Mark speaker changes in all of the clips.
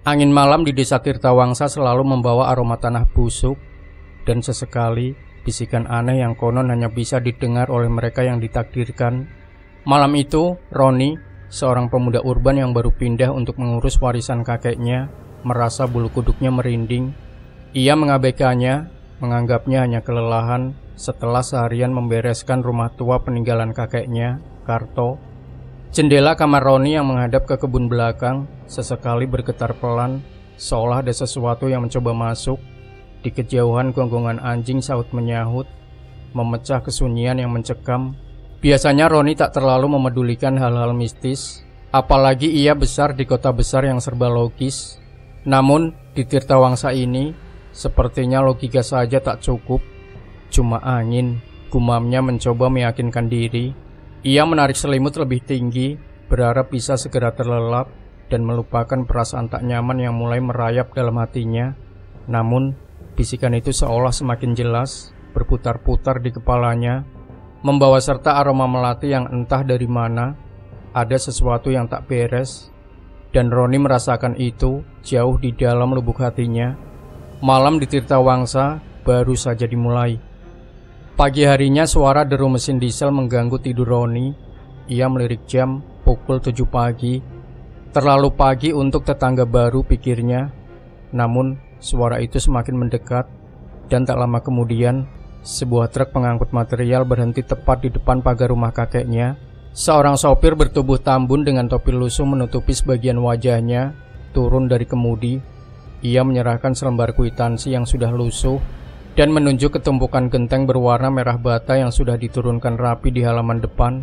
Speaker 1: Angin malam di desa Tirtawangsa selalu membawa aroma tanah busuk, dan sesekali bisikan aneh yang konon hanya bisa didengar oleh mereka yang ditakdirkan. Malam itu, Roni, seorang pemuda urban yang baru pindah untuk mengurus warisan kakeknya, merasa bulu kuduknya merinding. Ia mengabaikannya, menganggapnya hanya kelelahan setelah seharian membereskan rumah tua peninggalan kakeknya, Karto. Jendela kamar Roni yang menghadap ke kebun belakang sesekali bergetar pelan, seolah ada sesuatu yang mencoba masuk. Di kejauhan gonggongan anjing saut menyahut, memecah kesunyian yang mencekam. Biasanya Roni tak terlalu memedulikan hal-hal mistis, apalagi ia besar di kota besar yang serba logis. Namun di Tirtawangsa ini, sepertinya logika saja tak cukup. Cuma angin, gumamnya mencoba meyakinkan diri. Ia menarik selimut lebih tinggi, berharap bisa segera terlelap dan melupakan perasaan tak nyaman yang mulai merayap dalam hatinya. Namun bisikan itu seolah semakin jelas, berputar-putar di kepalanya, membawa serta aroma melati yang entah dari mana. Ada sesuatu yang tak beres, dan Roni merasakan itu jauh di dalam lubuk hatinya. Malam di Tirtawangsa baru saja dimulai. Pagi harinya suara deru mesin diesel mengganggu tidur Roni. Ia melirik jam, pukul 7 pagi. Terlalu pagi untuk tetangga baru, pikirnya. Namun suara itu semakin mendekat, dan tak lama kemudian sebuah truk pengangkut material berhenti tepat di depan pagar rumah kakeknya. Seorang sopir bertubuh tambun dengan topi lusuh menutupi sebagian wajahnya turun dari kemudi. Ia menyerahkan selembar kwitansi yang sudah lusuh dan menunjuk ke tumpukan genteng berwarna merah bata yang sudah diturunkan rapi di halaman depan.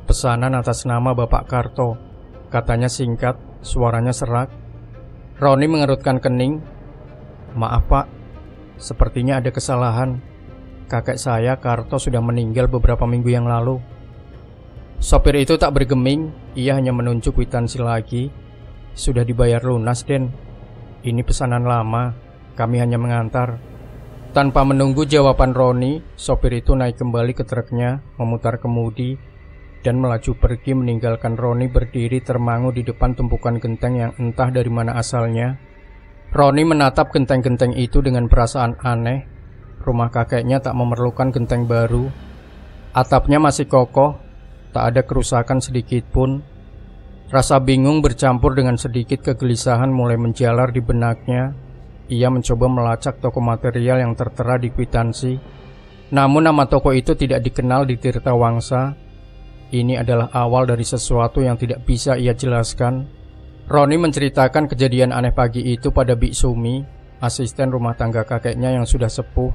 Speaker 1: Pesanan atas nama Bapak Karto, katanya singkat, suaranya serak. Roni mengerutkan kening. Maaf Pak, sepertinya ada kesalahan. Kakek saya, Karto, sudah meninggal beberapa minggu yang lalu. Sopir itu tak bergeming, ia hanya menunjuk kwitansi lagi. Sudah dibayar lunas, Den. Ini pesanan lama, kami hanya mengantar. Tanpa menunggu jawaban Roni, sopir itu naik kembali ke truknya, memutar kemudi, dan melaju pergi meninggalkan Roni berdiri termangu di depan tumpukan genteng yang entah dari mana asalnya. Roni menatap genteng-genteng itu dengan perasaan aneh. Rumah kakeknya tak memerlukan genteng baru. Atapnya masih kokoh, tak ada kerusakan sedikit pun. Rasa bingung bercampur dengan sedikit kegelisahan mulai menjalar di benaknya. Ia mencoba melacak toko material yang tertera di kwitansi. Namun nama toko itu tidak dikenal di Tirtawangsa. Ini adalah awal dari sesuatu yang tidak bisa ia jelaskan. Roni menceritakan kejadian aneh pagi itu pada Bik Sumi, asisten rumah tangga kakeknya yang sudah sepuh.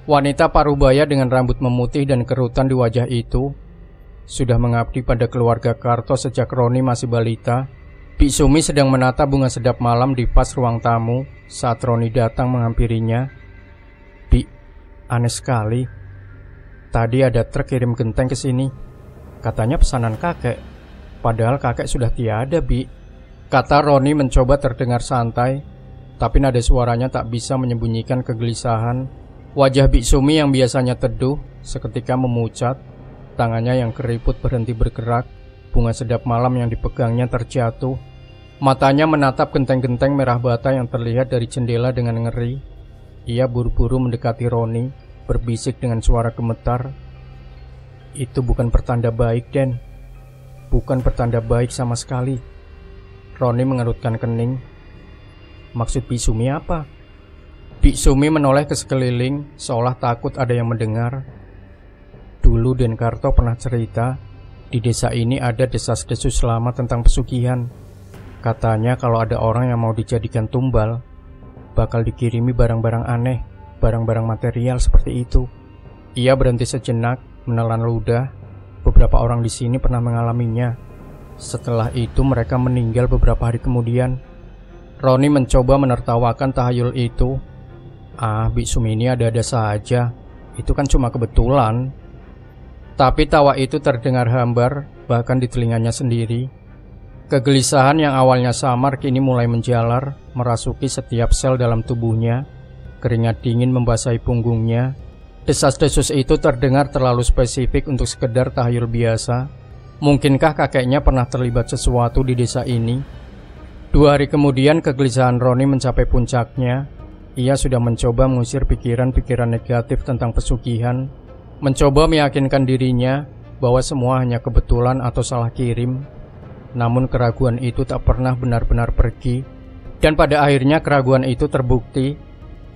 Speaker 1: Wanita parubaya dengan rambut memutih dan kerutan di wajah itu sudah mengabdi pada keluarga Karto sejak Roni masih balita. Bik Sumi sedang menata bunga sedap malam di pas ruang tamu saat Roni datang menghampirinya. Bik, aneh sekali. Tadi ada truk kirim genteng ke sini. Katanya pesanan kakek. Padahal kakek sudah tiada, Bik. Kata Roni mencoba terdengar santai, tapi nada suaranya tak bisa menyembunyikan kegelisahan. Wajah Bik Sumi yang biasanya teduh seketika memucat. Tangannya yang keriput berhenti bergerak. Bunga sedap malam yang dipegangnya terjatuh. Matanya menatap genteng-genteng merah bata yang terlihat dari jendela dengan ngeri. Ia buru-buru mendekati Roni, berbisik dengan suara gemetar. Itu bukan pertanda baik, Den. Bukan pertanda baik sama sekali. Roni mengerutkan kening. Maksud Bik Sumi apa? Bik Sumi menoleh ke sekeliling, seolah takut ada yang mendengar. Dulu Den Karto pernah cerita, di desa ini ada desas-desus lama tentang pesugihan. Katanya kalau ada orang yang mau dijadikan tumbal, bakal dikirimi barang-barang aneh, barang-barang material seperti itu. Ia berhenti sejenak, menelan ludah. Beberapa orang di sini pernah mengalaminya. Setelah itu mereka meninggal beberapa hari kemudian. Roni mencoba menertawakan tahayul itu. Bik Sumi ini ada-ada saja. Itu kan cuma kebetulan. Tapi tawa itu terdengar hambar, bahkan di telinganya sendiri. Kegelisahan yang awalnya samar kini mulai menjalar, merasuki setiap sel dalam tubuhnya. Keringat dingin membasahi punggungnya. Desas-desus itu terdengar terlalu spesifik untuk sekedar tahayul biasa. Mungkinkah kakeknya pernah terlibat sesuatu di desa ini? 2 hari kemudian kegelisahan Roni mencapai puncaknya. Ia sudah mencoba mengusir pikiran-pikiran negatif tentang pesugihan, mencoba meyakinkan dirinya bahwa semua hanya kebetulan atau salah kirim. Namun keraguan itu tak pernah benar-benar pergi. Dan pada akhirnya keraguan itu terbukti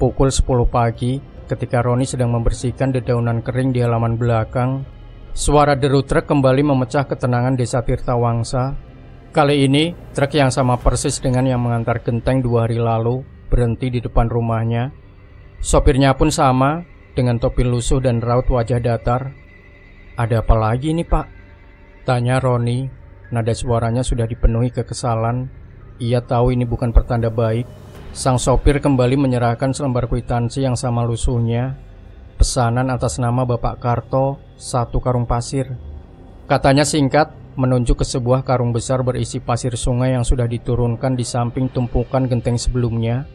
Speaker 1: pukul 10 pagi ketika Roni sedang membersihkan dedaunan kering di halaman belakang. Suara deru truk kembali memecah ketenangan desa Tirtawangsa. Kali ini, truk yang sama persis dengan yang mengantar Genteng 2 hari lalu berhenti di depan rumahnya. Sopirnya pun sama, dengan topi lusuh dan raut wajah datar. "Ada apa lagi nih, Pak?" tanya Roni. Nada suaranya sudah dipenuhi kekesalan. Ia tahu ini bukan pertanda baik. Sang sopir kembali menyerahkan selembar kwitansi yang sama lusuhnya. Pesanan atas nama Bapak Karto, 1 karung pasir. Katanya singkat, menunjuk ke sebuah karung besar berisi pasir sungai yang sudah diturunkan di samping tumpukan genteng sebelumnya.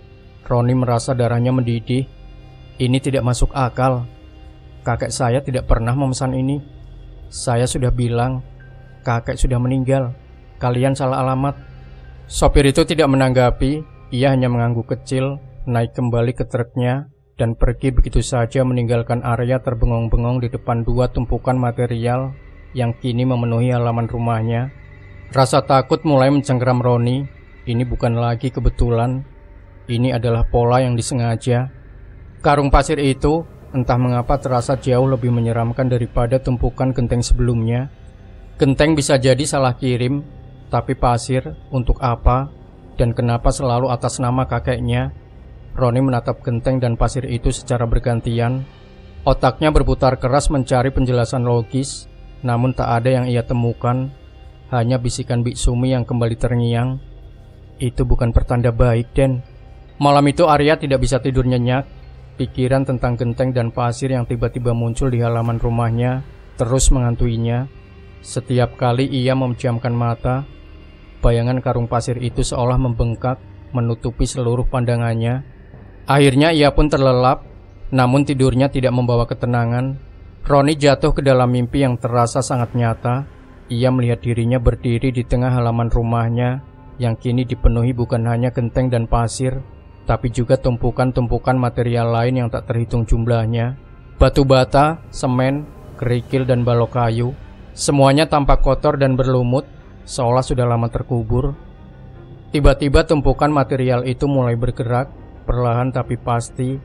Speaker 1: Roni merasa darahnya mendidih. Ini tidak masuk akal. Kakek saya tidak pernah memesan ini. Saya sudah bilang, kakek sudah meninggal. Kalian salah alamat. Sopir itu tidak menanggapi. Ia hanya mengangguk kecil, naik kembali ke truknya, dan pergi begitu saja meninggalkan area terbengong-bengong di depan 2 tumpukan material yang kini memenuhi halaman rumahnya. Rasa takut mulai mencengkeram Roni. Ini bukan lagi kebetulan. Ini adalah pola yang disengaja. Karung pasir itu entah mengapa terasa jauh lebih menyeramkan daripada tumpukan genteng sebelumnya. Genteng bisa jadi salah kirim, tapi pasir untuk apa dan kenapa selalu atas nama kakeknya? Roni menatap genteng dan pasir itu secara bergantian. Otaknya berputar keras mencari penjelasan logis. Namun tak ada yang ia temukan, hanya bisikan Bik Sumi yang kembali terngiang. Itu bukan pertanda baik, Den. Malam itu Arya tidak bisa tidur nyenyak. Pikiran tentang genteng dan pasir yang tiba-tiba muncul di halaman rumahnya terus menghantuinya. Setiap kali ia memejamkan mata, bayangan karung pasir itu seolah membengkak, menutupi seluruh pandangannya. Akhirnya ia pun terlelap, namun tidurnya tidak membawa ketenangan. Roni jatuh ke dalam mimpi yang terasa sangat nyata. Ia melihat dirinya berdiri di tengah halaman rumahnya yang kini dipenuhi bukan hanya genteng dan pasir, tapi juga tumpukan-tumpukan material lain yang tak terhitung jumlahnya. Batu bata, semen, kerikil dan balok kayu. Semuanya tampak kotor dan berlumut, seolah sudah lama terkubur. Tiba-tiba tumpukan material itu mulai bergerak, perlahan tapi pasti.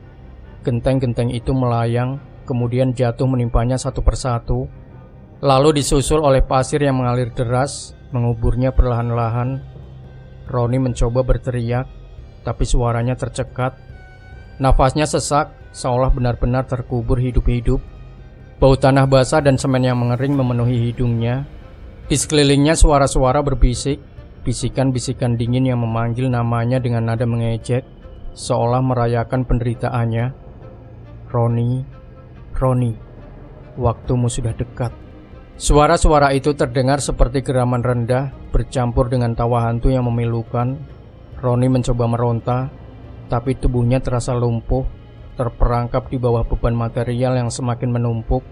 Speaker 1: Genteng-genteng itu melayang, kemudian jatuh menimpanya satu persatu, lalu disusul oleh pasir yang mengalir deras, menguburnya perlahan-lahan. Roni mencoba berteriak, tapi suaranya tercekat. Nafasnya sesak, seolah benar-benar terkubur hidup-hidup. Bau tanah basah dan semen yang mengering memenuhi hidungnya. Di sekelilingnya suara-suara berbisik, bisikan-bisikan dingin yang memanggil namanya dengan nada mengejek, seolah merayakan penderitaannya. Roni, Roni, waktumu sudah dekat. Suara-suara itu terdengar seperti geraman rendah bercampur dengan tawa hantu yang memilukan. Roni mencoba meronta, tapi tubuhnya terasa lumpuh, terperangkap di bawah beban material yang semakin menumpuk.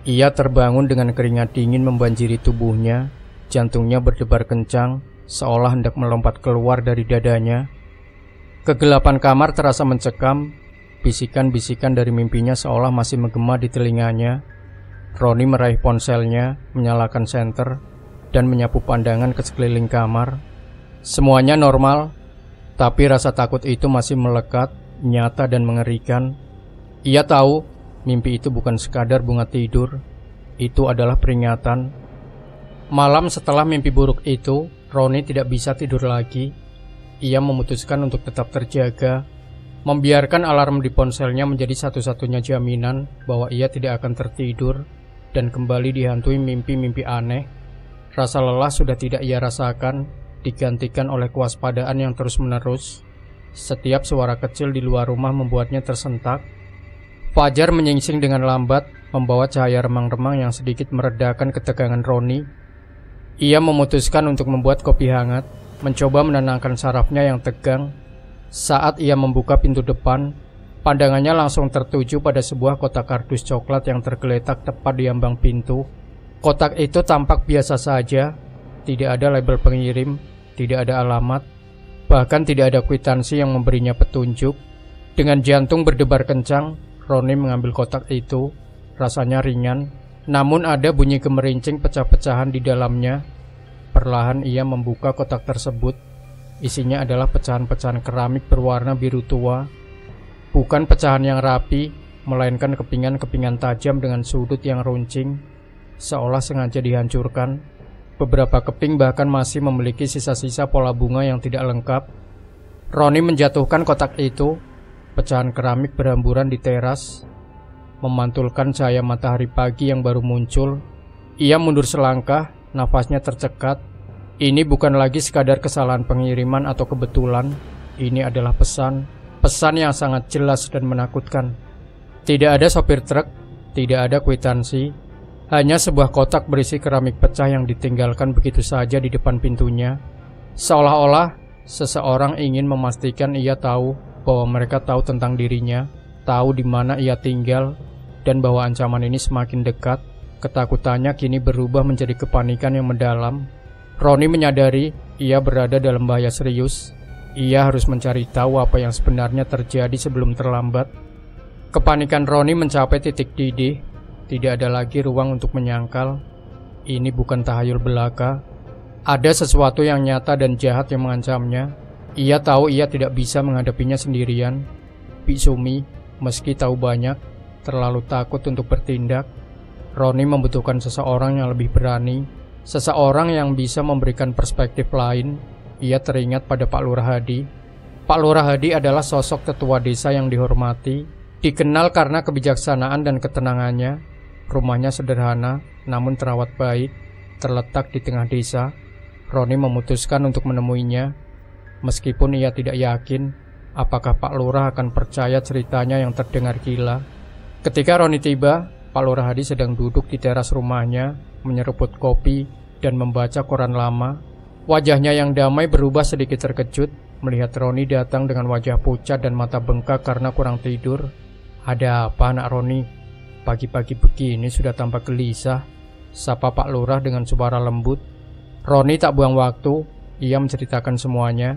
Speaker 1: Ia terbangun dengan keringat dingin membanjiri tubuhnya. Jantungnya berdebar kencang, seolah hendak melompat keluar dari dadanya. Kegelapan kamar terasa mencekam. Bisikan-bisikan dari mimpinya seolah masih menggema di telinganya. Roni meraih ponselnya, menyalakan senter, dan menyapu pandangan ke sekeliling kamar. Semuanya normal, tapi rasa takut itu masih melekat, nyata dan mengerikan. Ia tahu, mimpi itu bukan sekadar bunga tidur. Itu adalah peringatan. Malam setelah mimpi buruk itu, Roni tidak bisa tidur lagi. Ia memutuskan untuk tetap terjaga, membiarkan alarm di ponselnya menjadi satu-satunya jaminan bahwa ia tidak akan tertidur dan kembali dihantui mimpi-mimpi aneh. Rasa lelah sudah tidak ia rasakan, digantikan oleh kewaspadaan yang terus-menerus. Setiap suara kecil di luar rumah membuatnya tersentak. Fajar menyingsing dengan lambat, membawa cahaya remang-remang yang sedikit meredakan ketegangan Roni. Ia memutuskan untuk membuat kopi hangat, mencoba menenangkan sarafnya yang tegang. Saat ia membuka pintu depan, pandangannya langsung tertuju pada sebuah kotak kardus coklat yang tergeletak tepat di ambang pintu. Kotak itu tampak biasa saja, tidak ada label pengirim, tidak ada alamat, Bahkan tidak ada kwitansi yang memberinya petunjuk. Dengan jantung berdebar kencang, Roni mengambil kotak itu. Rasanya ringan, namun ada bunyi gemerincing pecah-pecahan di dalamnya. Perlahan ia membuka kotak tersebut. Isinya adalah pecahan-pecahan keramik berwarna biru tua. Bukan pecahan yang rapi, melainkan kepingan-kepingan tajam dengan sudut yang runcing, seolah sengaja dihancurkan. Beberapa keping bahkan masih memiliki sisa-sisa pola bunga yang tidak lengkap. Roni menjatuhkan kotak itu. Pecahan keramik berhamburan di teras, memantulkan cahaya matahari pagi yang baru muncul. Ia mundur selangkah, nafasnya tercekat. Ini bukan lagi sekadar kesalahan pengiriman atau kebetulan. Ini adalah pesan yang sangat jelas dan menakutkan. Tidak ada sopir truk, tidak ada kwitansi, hanya sebuah kotak berisi keramik pecah yang ditinggalkan begitu saja di depan pintunya. Seolah-olah seseorang ingin memastikan ia tahu bahwa mereka tahu tentang dirinya, tahu di mana ia tinggal, dan bahwa ancaman ini semakin dekat. Ketakutannya kini berubah menjadi kepanikan yang mendalam. Roni menyadari ia berada dalam bahaya serius. Ia harus mencari tahu apa yang sebenarnya terjadi sebelum terlambat. Kepanikan Roni mencapai titik didih. Tidak ada lagi ruang untuk menyangkal. Ini bukan tahayul belaka. Ada sesuatu yang nyata dan jahat yang mengancamnya. Ia tahu ia tidak bisa menghadapinya sendirian. Biksumi, meski tahu banyak, terlalu takut untuk bertindak. Roni membutuhkan seseorang yang lebih berani, seseorang yang bisa memberikan perspektif lain. Ia teringat pada Pak Lurah Hadi. Pak Lurah Hadi adalah sosok tetua desa yang dihormati, dikenal karena kebijaksanaan dan ketenangannya. Rumahnya sederhana, namun terawat baik, terletak di tengah desa. Roni memutuskan untuk menemuinya, meskipun ia tidak yakin apakah Pak Lurah akan percaya ceritanya yang terdengar gila. Ketika Roni tiba, Pak Lurah Hadi sedang duduk di teras rumahnya, menyeruput kopi dan membaca koran lama. Wajahnya yang damai berubah sedikit terkejut melihat Roni datang dengan wajah pucat dan mata bengkak karena kurang tidur. "Ada apa, anak Roni? Pagi-pagi begini sudah tampak gelisah," sapa Pak Lurah dengan suara lembut. Roni tak buang waktu. Ia menceritakan semuanya,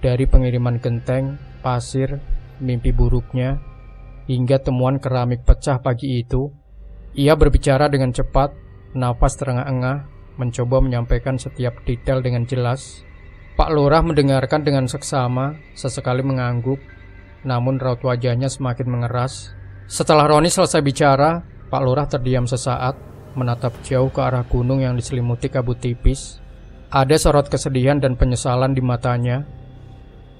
Speaker 1: dari pengiriman genteng, pasir, mimpi buruknya, hingga temuan keramik pecah pagi itu. Ia berbicara dengan cepat, nafas terengah-engah, mencoba menyampaikan setiap detail dengan jelas. Pak Lurah mendengarkan dengan seksama, sesekali mengangguk, namun raut wajahnya semakin mengeras. Setelah Roni selesai bicara, Pak Lurah terdiam sesaat, menatap jauh ke arah gunung yang diselimuti kabut tipis. Ada sorot kesedihan dan penyesalan di matanya.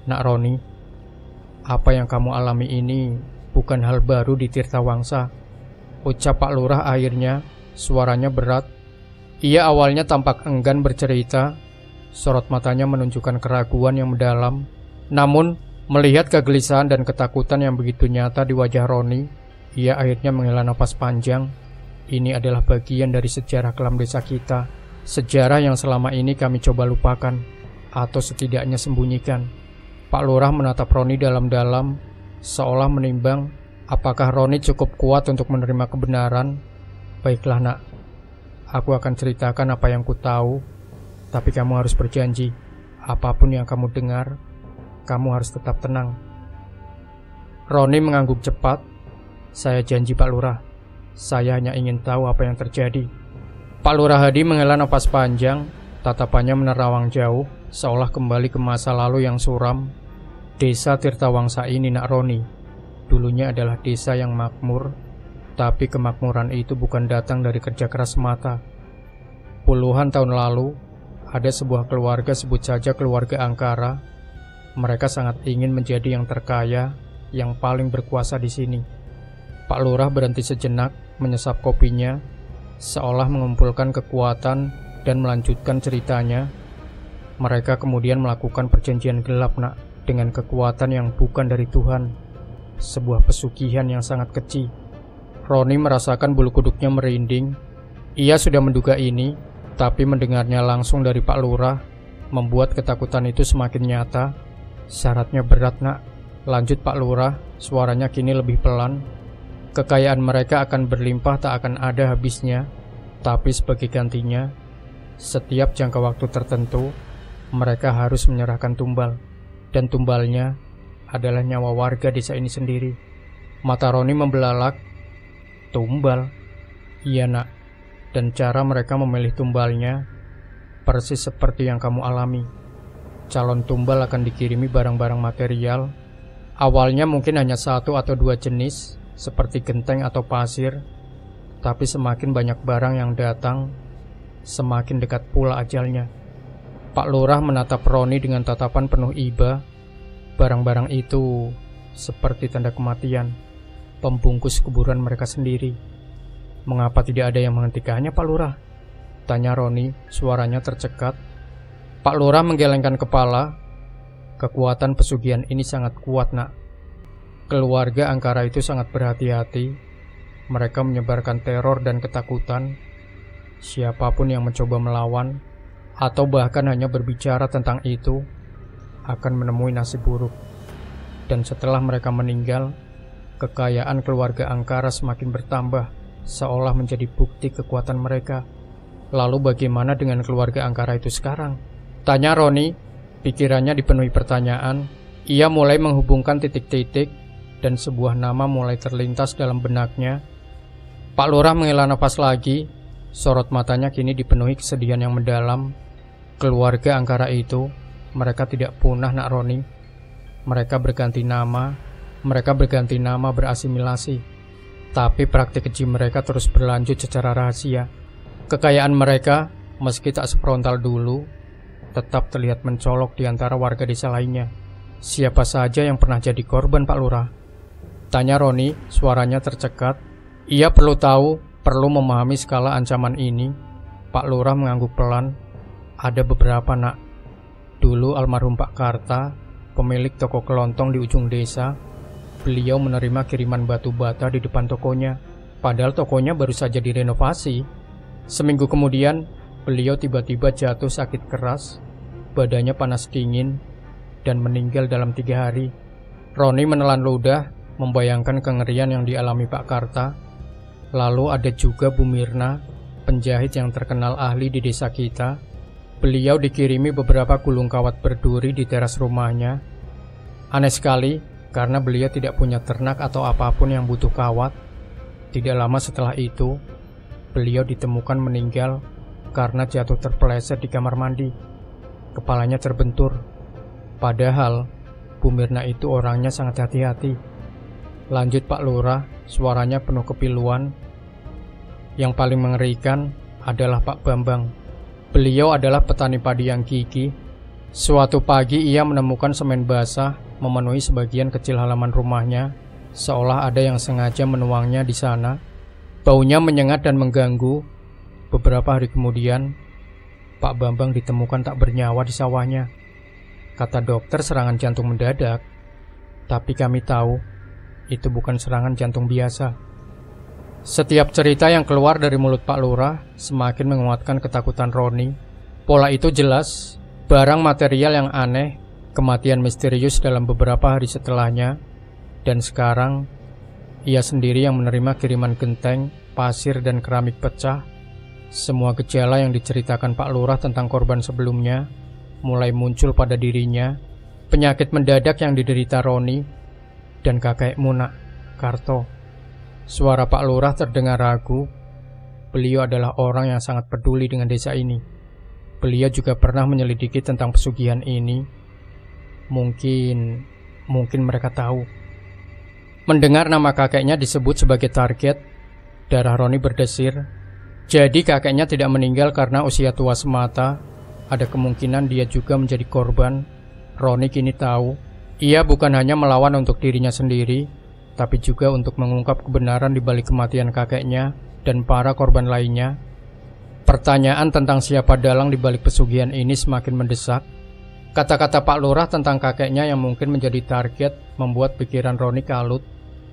Speaker 1: "Nak Roni, apa yang kamu alami ini bukan hal baru di Tirtawangsa," ucap Pak Lurah akhirnya, suaranya berat. Ia awalnya tampak enggan bercerita, sorot matanya menunjukkan keraguan yang mendalam. Namun, melihat kegelisahan dan ketakutan yang begitu nyata di wajah Roni, ia akhirnya menghela napas panjang. Ini adalah bagian dari sejarah kelam desa kita, sejarah yang selama ini kami coba lupakan, atau setidaknya sembunyikan. Pak Lurah menatap Roni dalam-dalam, seolah menimbang apakah Roni cukup kuat untuk menerima kebenaran. "Baiklah nak, aku akan ceritakan apa yang ku tahu, tapi kamu harus berjanji, apapun yang kamu dengar, kamu harus tetap tenang." Roni mengangguk cepat. "Saya janji Pak Lurah, saya hanya ingin tahu apa yang terjadi." Pak Lurah Hadi menghela napas panjang, tatapannya menerawang jauh, seolah kembali ke masa lalu yang suram. "Desa Tirtawangsa ini, nak Roni, dulunya adalah desa yang makmur. Tapi kemakmuran itu bukan datang dari kerja keras semata. Puluhan tahun lalu, ada sebuah keluarga, sebut saja keluarga Angkara. Mereka sangat ingin menjadi yang terkaya, yang paling berkuasa di sini." Pak Lurah berhenti sejenak, menyesap kopinya, seolah mengumpulkan kekuatan dan melanjutkan ceritanya. "Mereka kemudian melakukan perjanjian gelap, nak, dengan kekuatan yang bukan dari Tuhan. Sebuah pesugihan yang sangat keji." Roni merasakan bulu kuduknya merinding. Ia sudah menduga ini, tapi mendengarnya langsung dari Pak Lurah membuat ketakutan itu semakin nyata. "Syaratnya berat, nak," lanjut Pak Lurah, suaranya kini lebih pelan. "Kekayaan mereka akan berlimpah, tak akan ada habisnya. Tapi sebagai gantinya, setiap jangka waktu tertentu, mereka harus menyerahkan tumbal." dan tumbalnya adalah nyawa warga desa ini sendiri. Mata Roni membelalak. Tumbal? Iya nak, dan cara mereka memilih tumbalnya persis seperti yang kamu alami. Calon tumbal akan dikirimi barang-barang material. Awalnya mungkin hanya 1 atau 2 jenis, seperti genteng atau pasir. Tapi semakin banyak barang yang datang, semakin dekat pula ajalnya. Pak Lurah menatap Roni dengan tatapan penuh iba. Barang-barang itu seperti tanda kematian, pembungkus kuburan mereka sendiri. Mengapa tidak ada yang menghentikannya, Pak Lurah? Tanya Roni, suaranya tercekat. Pak Lurah menggelengkan kepala. Kekuatan pesugihan ini sangat kuat, nak. Keluarga Angkara itu sangat berhati-hati. Mereka menyebarkan teror dan ketakutan. Siapapun yang mencoba melawan atau bahkan hanya berbicara tentang itu akan menemui nasib buruk. Dan setelah mereka meninggal, kekayaan keluarga Angkara semakin bertambah, seolah menjadi bukti kekuatan mereka. Lalu bagaimana dengan keluarga Angkara itu sekarang? Tanya Roni, pikirannya dipenuhi pertanyaan. Ia mulai menghubungkan titik-titik dan sebuah nama mulai terlintas dalam benaknya. Pak Lurah menghela nafas lagi. Sorot matanya kini dipenuhi kesedihan yang mendalam. Keluarga Angkara itu, mereka tidak punah, nak Roni. Mereka berganti nama berasimilasi. Tapi praktik keji mereka terus berlanjut secara rahasia. Kekayaan mereka, meski tak sefrontal dulu, tetap terlihat mencolok di antara warga desa lainnya. Siapa saja yang pernah jadi korban, Pak Lurah? Tanya Roni, suaranya tercekat. Ia perlu tahu, perlu memahami skala ancaman ini. Pak Lurah mengangguk pelan. Ada beberapa, nak. Dulu almarhum Pak Karta, pemilik toko kelontong di ujung desa, beliau menerima kiriman batu bata di depan tokonya. Padahal tokonya baru saja direnovasi. Seminggu kemudian, beliau tiba-tiba jatuh sakit keras, badannya panas dingin, dan meninggal dalam 3 hari. Roni menelan ludah, membayangkan kengerian yang dialami Pak Karta. Lalu ada juga Bu Mirna, penjahit yang terkenal ahli di desa kita. Beliau dikirimi beberapa gulung kawat berduri di teras rumahnya. Aneh sekali, karena beliau tidak punya ternak atau apapun yang butuh kawat. Tidak lama setelah itu, beliau ditemukan meninggal karena jatuh terpeleset di kamar mandi. Kepalanya terbentur. Padahal, Bu Mirna itu orangnya sangat hati-hati. Lanjut Pak Lurah, suaranya penuh kepiluan. Yang paling mengerikan adalah Pak Bambang. Beliau adalah petani padi yang gigih. Suatu pagi ia menemukan semen basah memenuhi sebagian kecil halaman rumahnya, seolah ada yang sengaja menuangnya di sana. Baunya menyengat dan mengganggu. Beberapa hari kemudian, Pak Bambang ditemukan tak bernyawa di sawahnya. Kata dokter serangan jantung mendadak. Tapi kami tahu, itu bukan serangan jantung biasa. Setiap cerita yang keluar dari mulut Pak Lurah semakin menguatkan ketakutan Roni. Pola itu jelas, barang material yang aneh, kematian misterius dalam beberapa hari setelahnya, dan sekarang ia sendiri yang menerima kiriman genteng, pasir, dan keramik pecah. Semua gejala yang diceritakan Pak Lurah tentang korban sebelumnya mulai muncul pada dirinya. Penyakit mendadak yang diderita Roni dan kakekmu, nak, Karto. Suara Pak Lurah terdengar ragu. Beliau adalah orang yang sangat peduli dengan desa ini. Beliau juga pernah menyelidiki tentang pesugihan ini. Mungkin mereka tahu. Mendengar nama kakeknya disebut sebagai target, darah Roni berdesir. Jadi kakeknya tidak meninggal karena usia tua semata. Ada kemungkinan dia juga menjadi korban. Roni kini tahu, ia bukan hanya melawan untuk dirinya sendiri, tapi juga untuk mengungkap kebenaran di balik kematian kakeknya dan para korban lainnya. Pertanyaan tentang siapa dalang di balik pesugihan ini semakin mendesak. Kata-kata Pak Lurah tentang kakeknya yang mungkin menjadi target membuat pikiran Roni kalut.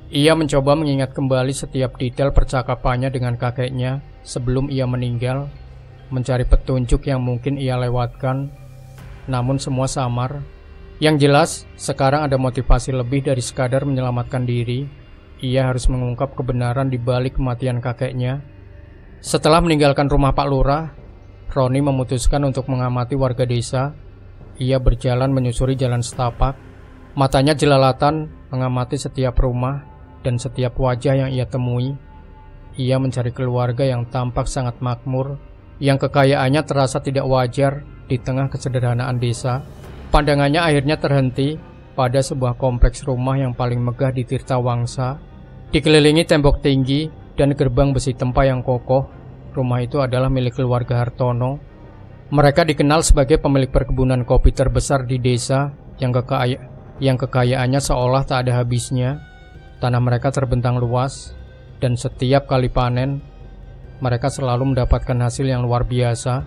Speaker 1: Ia mencoba mengingat kembali setiap detail percakapannya dengan kakeknya sebelum ia meninggal, mencari petunjuk yang mungkin ia lewatkan, namun semua samar. Yang jelas, sekarang ada motivasi lebih dari sekadar menyelamatkan diri. Ia harus mengungkap kebenaran di balik kematian kakeknya. Setelah meninggalkan rumah Pak Lurah, Roni memutuskan untuk mengamati warga desa. Ia berjalan menyusuri jalan setapak. Matanya jelalatan mengamati setiap rumah dan setiap wajah yang ia temui. Ia mencari keluarga yang tampak sangat makmur, yang kekayaannya terasa tidak wajar di tengah kesederhanaan desa. Pandangannya akhirnya terhenti pada sebuah kompleks rumah yang paling megah di Tirtawangsa. Dikelilingi tembok tinggi dan gerbang besi tempa yang kokoh, rumah itu adalah milik keluarga Hartono. Mereka dikenal sebagai pemilik perkebunan kopi terbesar di desa yang kekayaannya seolah tak ada habisnya. Tanah mereka terbentang luas, dan setiap kali panen, mereka selalu mendapatkan hasil yang luar biasa.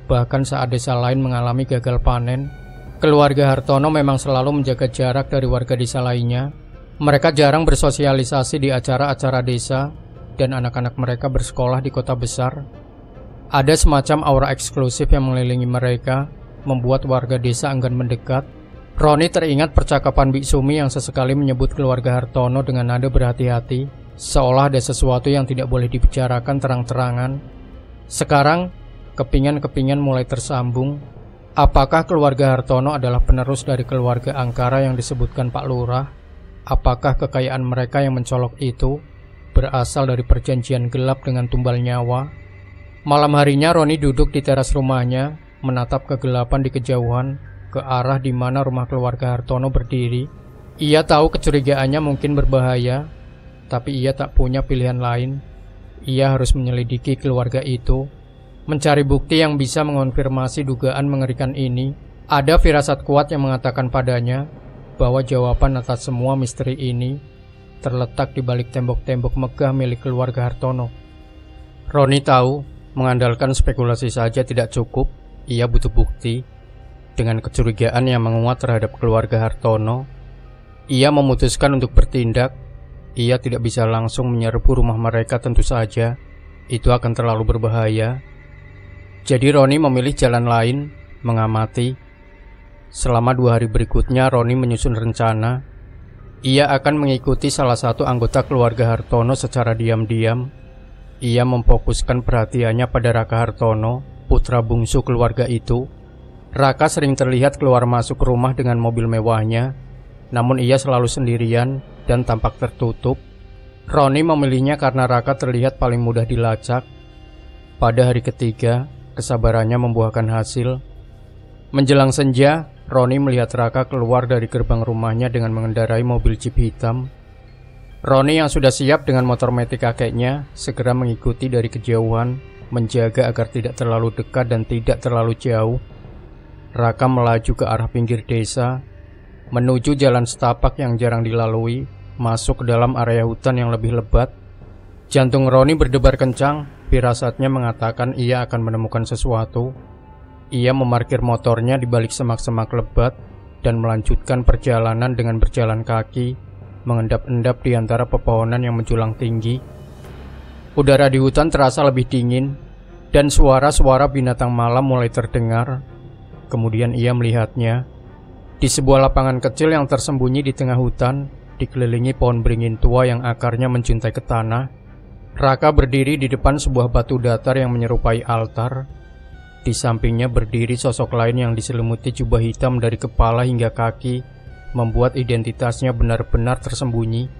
Speaker 1: Bahkan saat desa lain mengalami gagal panen, keluarga Hartono memang selalu menjaga jarak dari warga desa lainnya. Mereka jarang bersosialisasi di acara-acara desa, dan anak-anak mereka bersekolah di kota besar. Ada semacam aura eksklusif yang mengelilingi mereka, membuat warga desa enggan mendekat. Roni teringat percakapan Bik Sumi yang sesekali menyebut keluarga Hartono dengan nada berhati-hati, seolah ada sesuatu yang tidak boleh dibicarakan terang-terangan. Sekarang, kepingan-kepingan mulai tersambung. Apakah keluarga Hartono adalah penerus dari keluarga angkara yang disebutkan Pak Lurah? Apakah kekayaan mereka yang mencolok itu berasal dari perjanjian gelap dengan tumbal nyawa? Malam harinya Roni duduk di teras rumahnya, menatap kegelapan di kejauhan, ke arah di mana rumah keluarga Hartono berdiri. Ia tahu kecurigaannya mungkin berbahaya, tapi ia tak punya pilihan lain. Ia harus menyelidiki keluarga itu, mencari bukti yang bisa mengonfirmasi dugaan mengerikan ini. Ada firasat kuat yang mengatakan padanya bahwa jawaban atas semua misteri ini terletak di balik tembok-tembok megah milik keluarga Hartono. Roni tahu, mengandalkan spekulasi saja tidak cukup. Ia butuh bukti. Dengan kecurigaan yang menguat terhadap keluarga Hartono, ia memutuskan untuk bertindak. Ia tidak bisa langsung menyerbu rumah mereka, tentu saja itu akan terlalu berbahaya. Jadi Roni memilih jalan lain, mengamati. Selama 2 hari berikutnya Roni menyusun rencana. Ia akan mengikuti salah satu anggota keluarga Hartono secara diam-diam. Ia memfokuskan perhatiannya pada Raka Hartono, putra bungsu keluarga itu. Raka sering terlihat keluar masuk rumah dengan mobil mewahnya, namun ia selalu sendirian dan tampak tertutup. Roni memilihnya karena Raka terlihat paling mudah dilacak. Pada hari ketiga, kesabarannya membuahkan hasil. Menjelang senja, Roni melihat Raka keluar dari gerbang rumahnya dengan mengendarai mobil jeep hitam. Roni yang sudah siap dengan motor metik kakeknya segera mengikuti dari kejauhan, menjaga agar tidak terlalu dekat dan tidak terlalu jauh. Raka melaju ke arah pinggir desa, menuju jalan setapak yang jarang dilalui, masuk ke dalam area hutan yang lebih lebat. Jantung Roni berdebar kencang, firasatnya mengatakan ia akan menemukan sesuatu. Ia memarkir motornya di balik semak-semak lebat dan melanjutkan perjalanan dengan berjalan kaki, mengendap-endap di antara pepohonan yang menjulang tinggi. Udara di hutan terasa lebih dingin, dan suara-suara binatang malam mulai terdengar. Kemudian ia melihatnya di sebuah lapangan kecil yang tersembunyi di tengah hutan, dikelilingi pohon beringin tua yang akarnya menjuntai ke tanah. Raka berdiri di depan sebuah batu datar yang menyerupai altar. Di sampingnya berdiri sosok lain yang diselimuti jubah hitam dari kepala hingga kaki, membuat identitasnya benar-benar tersembunyi.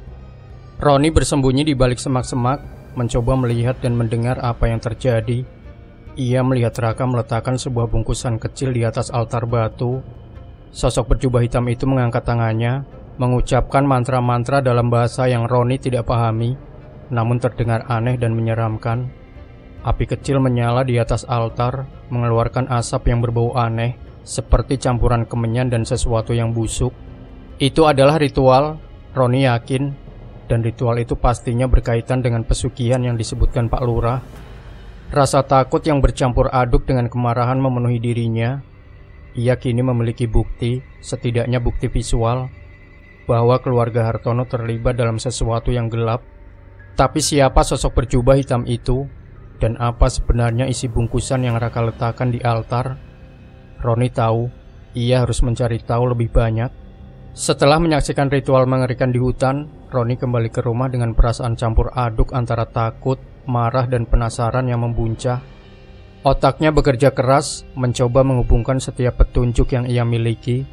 Speaker 1: Roni bersembunyi di balik semak-semak, mencoba melihat dan mendengar apa yang terjadi. Ia melihat Raka meletakkan sebuah bungkusan kecil di atas altar batu. Sosok berjubah hitam itu mengangkat tangannya, mengucapkan mantra-mantra dalam bahasa yang Roni tidak pahami, namun terdengar aneh dan menyeramkan. Api kecil menyala di atas altar, mengeluarkan asap yang berbau aneh, seperti campuran kemenyan dan sesuatu yang busuk. Itu adalah ritual, Roni yakin, dan ritual itu pastinya berkaitan dengan pesugihan yang disebutkan Pak Lurah. Rasa takut yang bercampur aduk dengan kemarahan memenuhi dirinya. Ia kini memiliki bukti, setidaknya bukti visual, bahwa keluarga Hartono terlibat dalam sesuatu yang gelap. Tapi siapa sosok berjubah hitam itu? Dan apa sebenarnya isi bungkusan yang Raka letakkan di altar? Roni tahu, ia harus mencari tahu lebih banyak. Setelah menyaksikan ritual mengerikan di hutan, Roni kembali ke rumah dengan perasaan campur aduk antara takut, marah, dan penasaran yang membuncah. Otaknya bekerja keras mencoba menghubungkan setiap petunjuk yang ia miliki.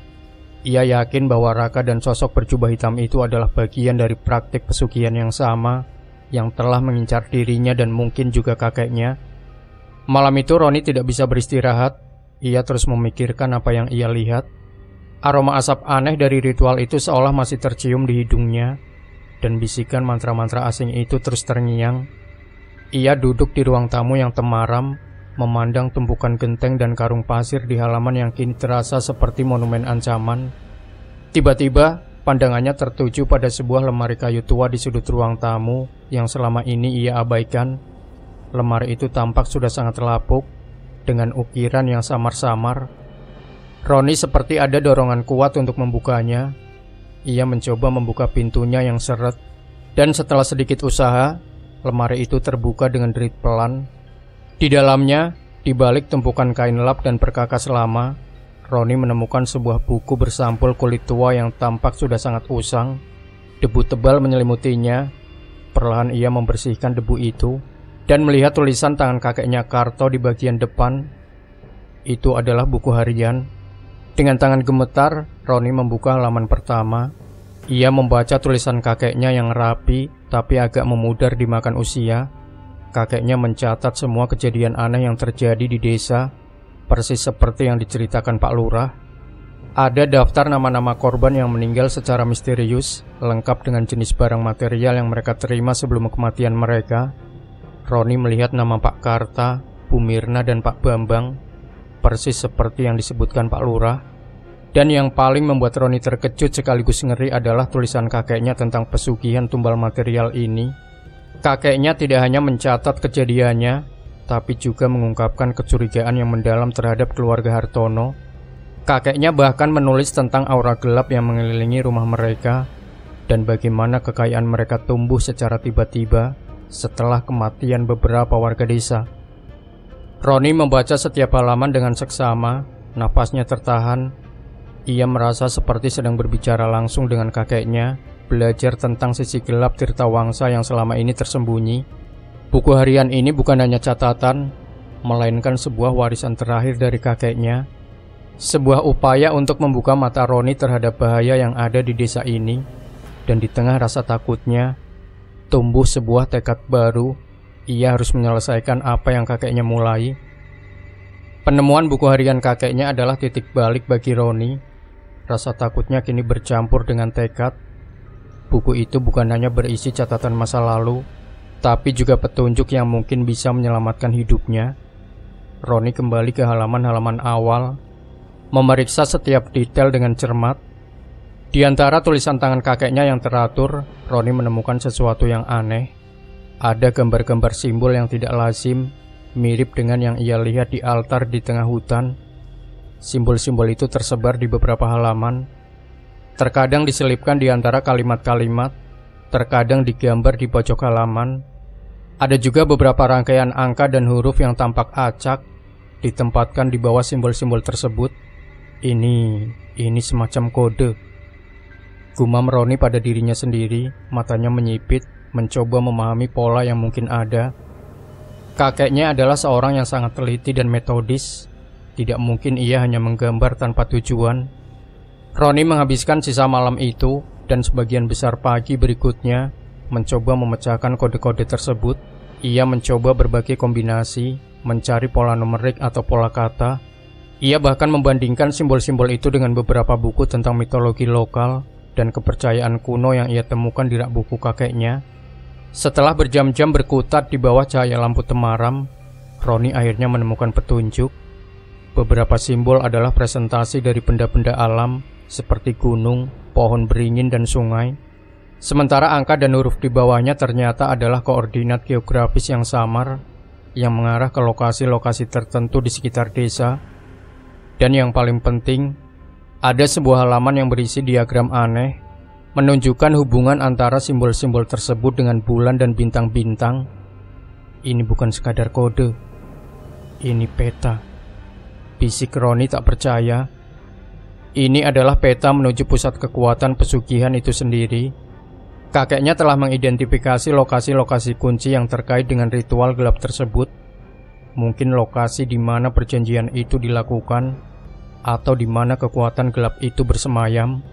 Speaker 1: Ia yakin bahwa Raka dan sosok berjubah hitam itu adalah bagian dari praktik pesugihan yang sama yang telah mengincar dirinya dan mungkin juga kakeknya. Malam itu Roni tidak bisa beristirahat. Ia terus memikirkan apa yang ia lihat. Aroma asap aneh dari ritual itu seolah masih tercium di hidungnya, dan bisikan mantra-mantra asing itu terus terngiang. Ia duduk di ruang tamu yang temaram, memandang tumpukan genteng dan karung pasir di halaman yang kini terasa seperti monumen ancaman. Tiba-tiba, pandangannya tertuju pada sebuah lemari kayu tua di sudut ruang tamu yang selama ini ia abaikan. Lemari itu tampak sudah sangat lapuk, dengan ukiran yang samar-samar. Roni seperti ada dorongan kuat untuk membukanya. Ia mencoba membuka pintunya yang seret, dan setelah sedikit usaha, lemari itu terbuka dengan derit pelan. Di dalamnya, di balik tumpukan kain lap dan perkakas lama, Roni menemukan sebuah buku bersampul kulit tua yang tampak sudah sangat usang. Debu tebal menyelimutinya. Perlahan ia membersihkan debu itu dan melihat tulisan tangan kakeknya Karto di bagian depan. Itu adalah buku harian. Dengan tangan gemetar, Roni membuka halaman pertama. Ia membaca tulisan kakeknya yang rapi tapi agak memudar dimakan usia. Kakeknya mencatat semua kejadian aneh yang terjadi di desa, persis seperti yang diceritakan Pak Lurah. Ada daftar nama-nama korban yang meninggal secara misterius, lengkap dengan jenis barang material yang mereka terima sebelum kematian mereka. Roni melihat nama Pak Karta, Bu Mirna, dan Pak Bambang, persis seperti yang disebutkan Pak Lurah. Dan yang paling membuat Roni terkejut sekaligus ngeri adalah tulisan kakeknya tentang pesugihan tumbal material ini. Kakeknya tidak hanya mencatat kejadiannya, tapi juga mengungkapkan kecurigaan yang mendalam terhadap keluarga Hartono. Kakeknya bahkan menulis tentang aura gelap yang mengelilingi rumah mereka dan bagaimana kekayaan mereka tumbuh secara tiba-tiba setelah kematian beberapa warga desa. Roni membaca setiap halaman dengan seksama, napasnya tertahan. Ia merasa seperti sedang berbicara langsung dengan kakeknya, belajar tentang sisi gelap Tirtawangsa yang selama ini tersembunyi. Buku harian ini bukan hanya catatan, melainkan sebuah warisan terakhir dari kakeknya. Sebuah upaya untuk membuka mata Roni terhadap bahaya yang ada di desa ini. Dan di tengah rasa takutnya, tumbuh sebuah tekad baru. Ia harus menyelesaikan apa yang kakeknya mulai. Penemuan buku harian kakeknya adalah titik balik bagi Roni. Rasa takutnya kini bercampur dengan tekad. Buku itu bukan hanya berisi catatan masa lalu, tapi juga petunjuk yang mungkin bisa menyelamatkan hidupnya. Roni kembali ke halaman-halaman awal, memeriksa setiap detail dengan cermat. Di antara tulisan tangan kakeknya yang teratur, Roni menemukan sesuatu yang aneh. Ada gambar-gambar simbol yang tidak lazim, mirip dengan yang ia lihat di altar di tengah hutan. Simbol-simbol itu tersebar di beberapa halaman. Terkadang diselipkan di antara kalimat-kalimat, terkadang digambar di pojok halaman. Ada juga beberapa rangkaian angka dan huruf yang tampak acak, ditempatkan di bawah simbol-simbol tersebut. Ini semacam kode. Gumam Roni pada dirinya sendiri, matanya menyipit, mencoba memahami pola yang mungkin ada. Kakeknya adalah seorang yang sangat teliti dan metodis. Tidak mungkin ia hanya menggambar tanpa tujuan. Roni menghabiskan sisa malam itu dan sebagian besar pagi berikutnya mencoba memecahkan kode-kode tersebut. Ia mencoba berbagai kombinasi, mencari pola numerik atau pola kata. Ia bahkan membandingkan simbol-simbol itu dengan beberapa buku tentang mitologi lokal dan kepercayaan kuno yang ia temukan di rak buku kakeknya. Setelah berjam-jam berkutat di bawah cahaya lampu temaram, Roni akhirnya menemukan petunjuk. Beberapa simbol adalah presentasi dari benda-benda alam seperti gunung, pohon beringin, dan sungai. Sementara angka dan huruf di bawahnya ternyata adalah koordinat geografis yang samar yang mengarah ke lokasi-lokasi tertentu di sekitar desa. Dan yang paling penting, ada sebuah halaman yang berisi diagram aneh menunjukkan hubungan antara simbol-simbol tersebut dengan bulan dan bintang-bintang. Ini bukan sekadar kode, ini peta. Bisik Roni tak percaya. Ini adalah peta menuju pusat kekuatan pesugihan itu sendiri. Kakeknya telah mengidentifikasi lokasi-lokasi kunci yang terkait dengan ritual gelap tersebut. mungkin lokasi di mana perjanjian itu dilakukan, atau di mana kekuatan gelap itu bersemayam.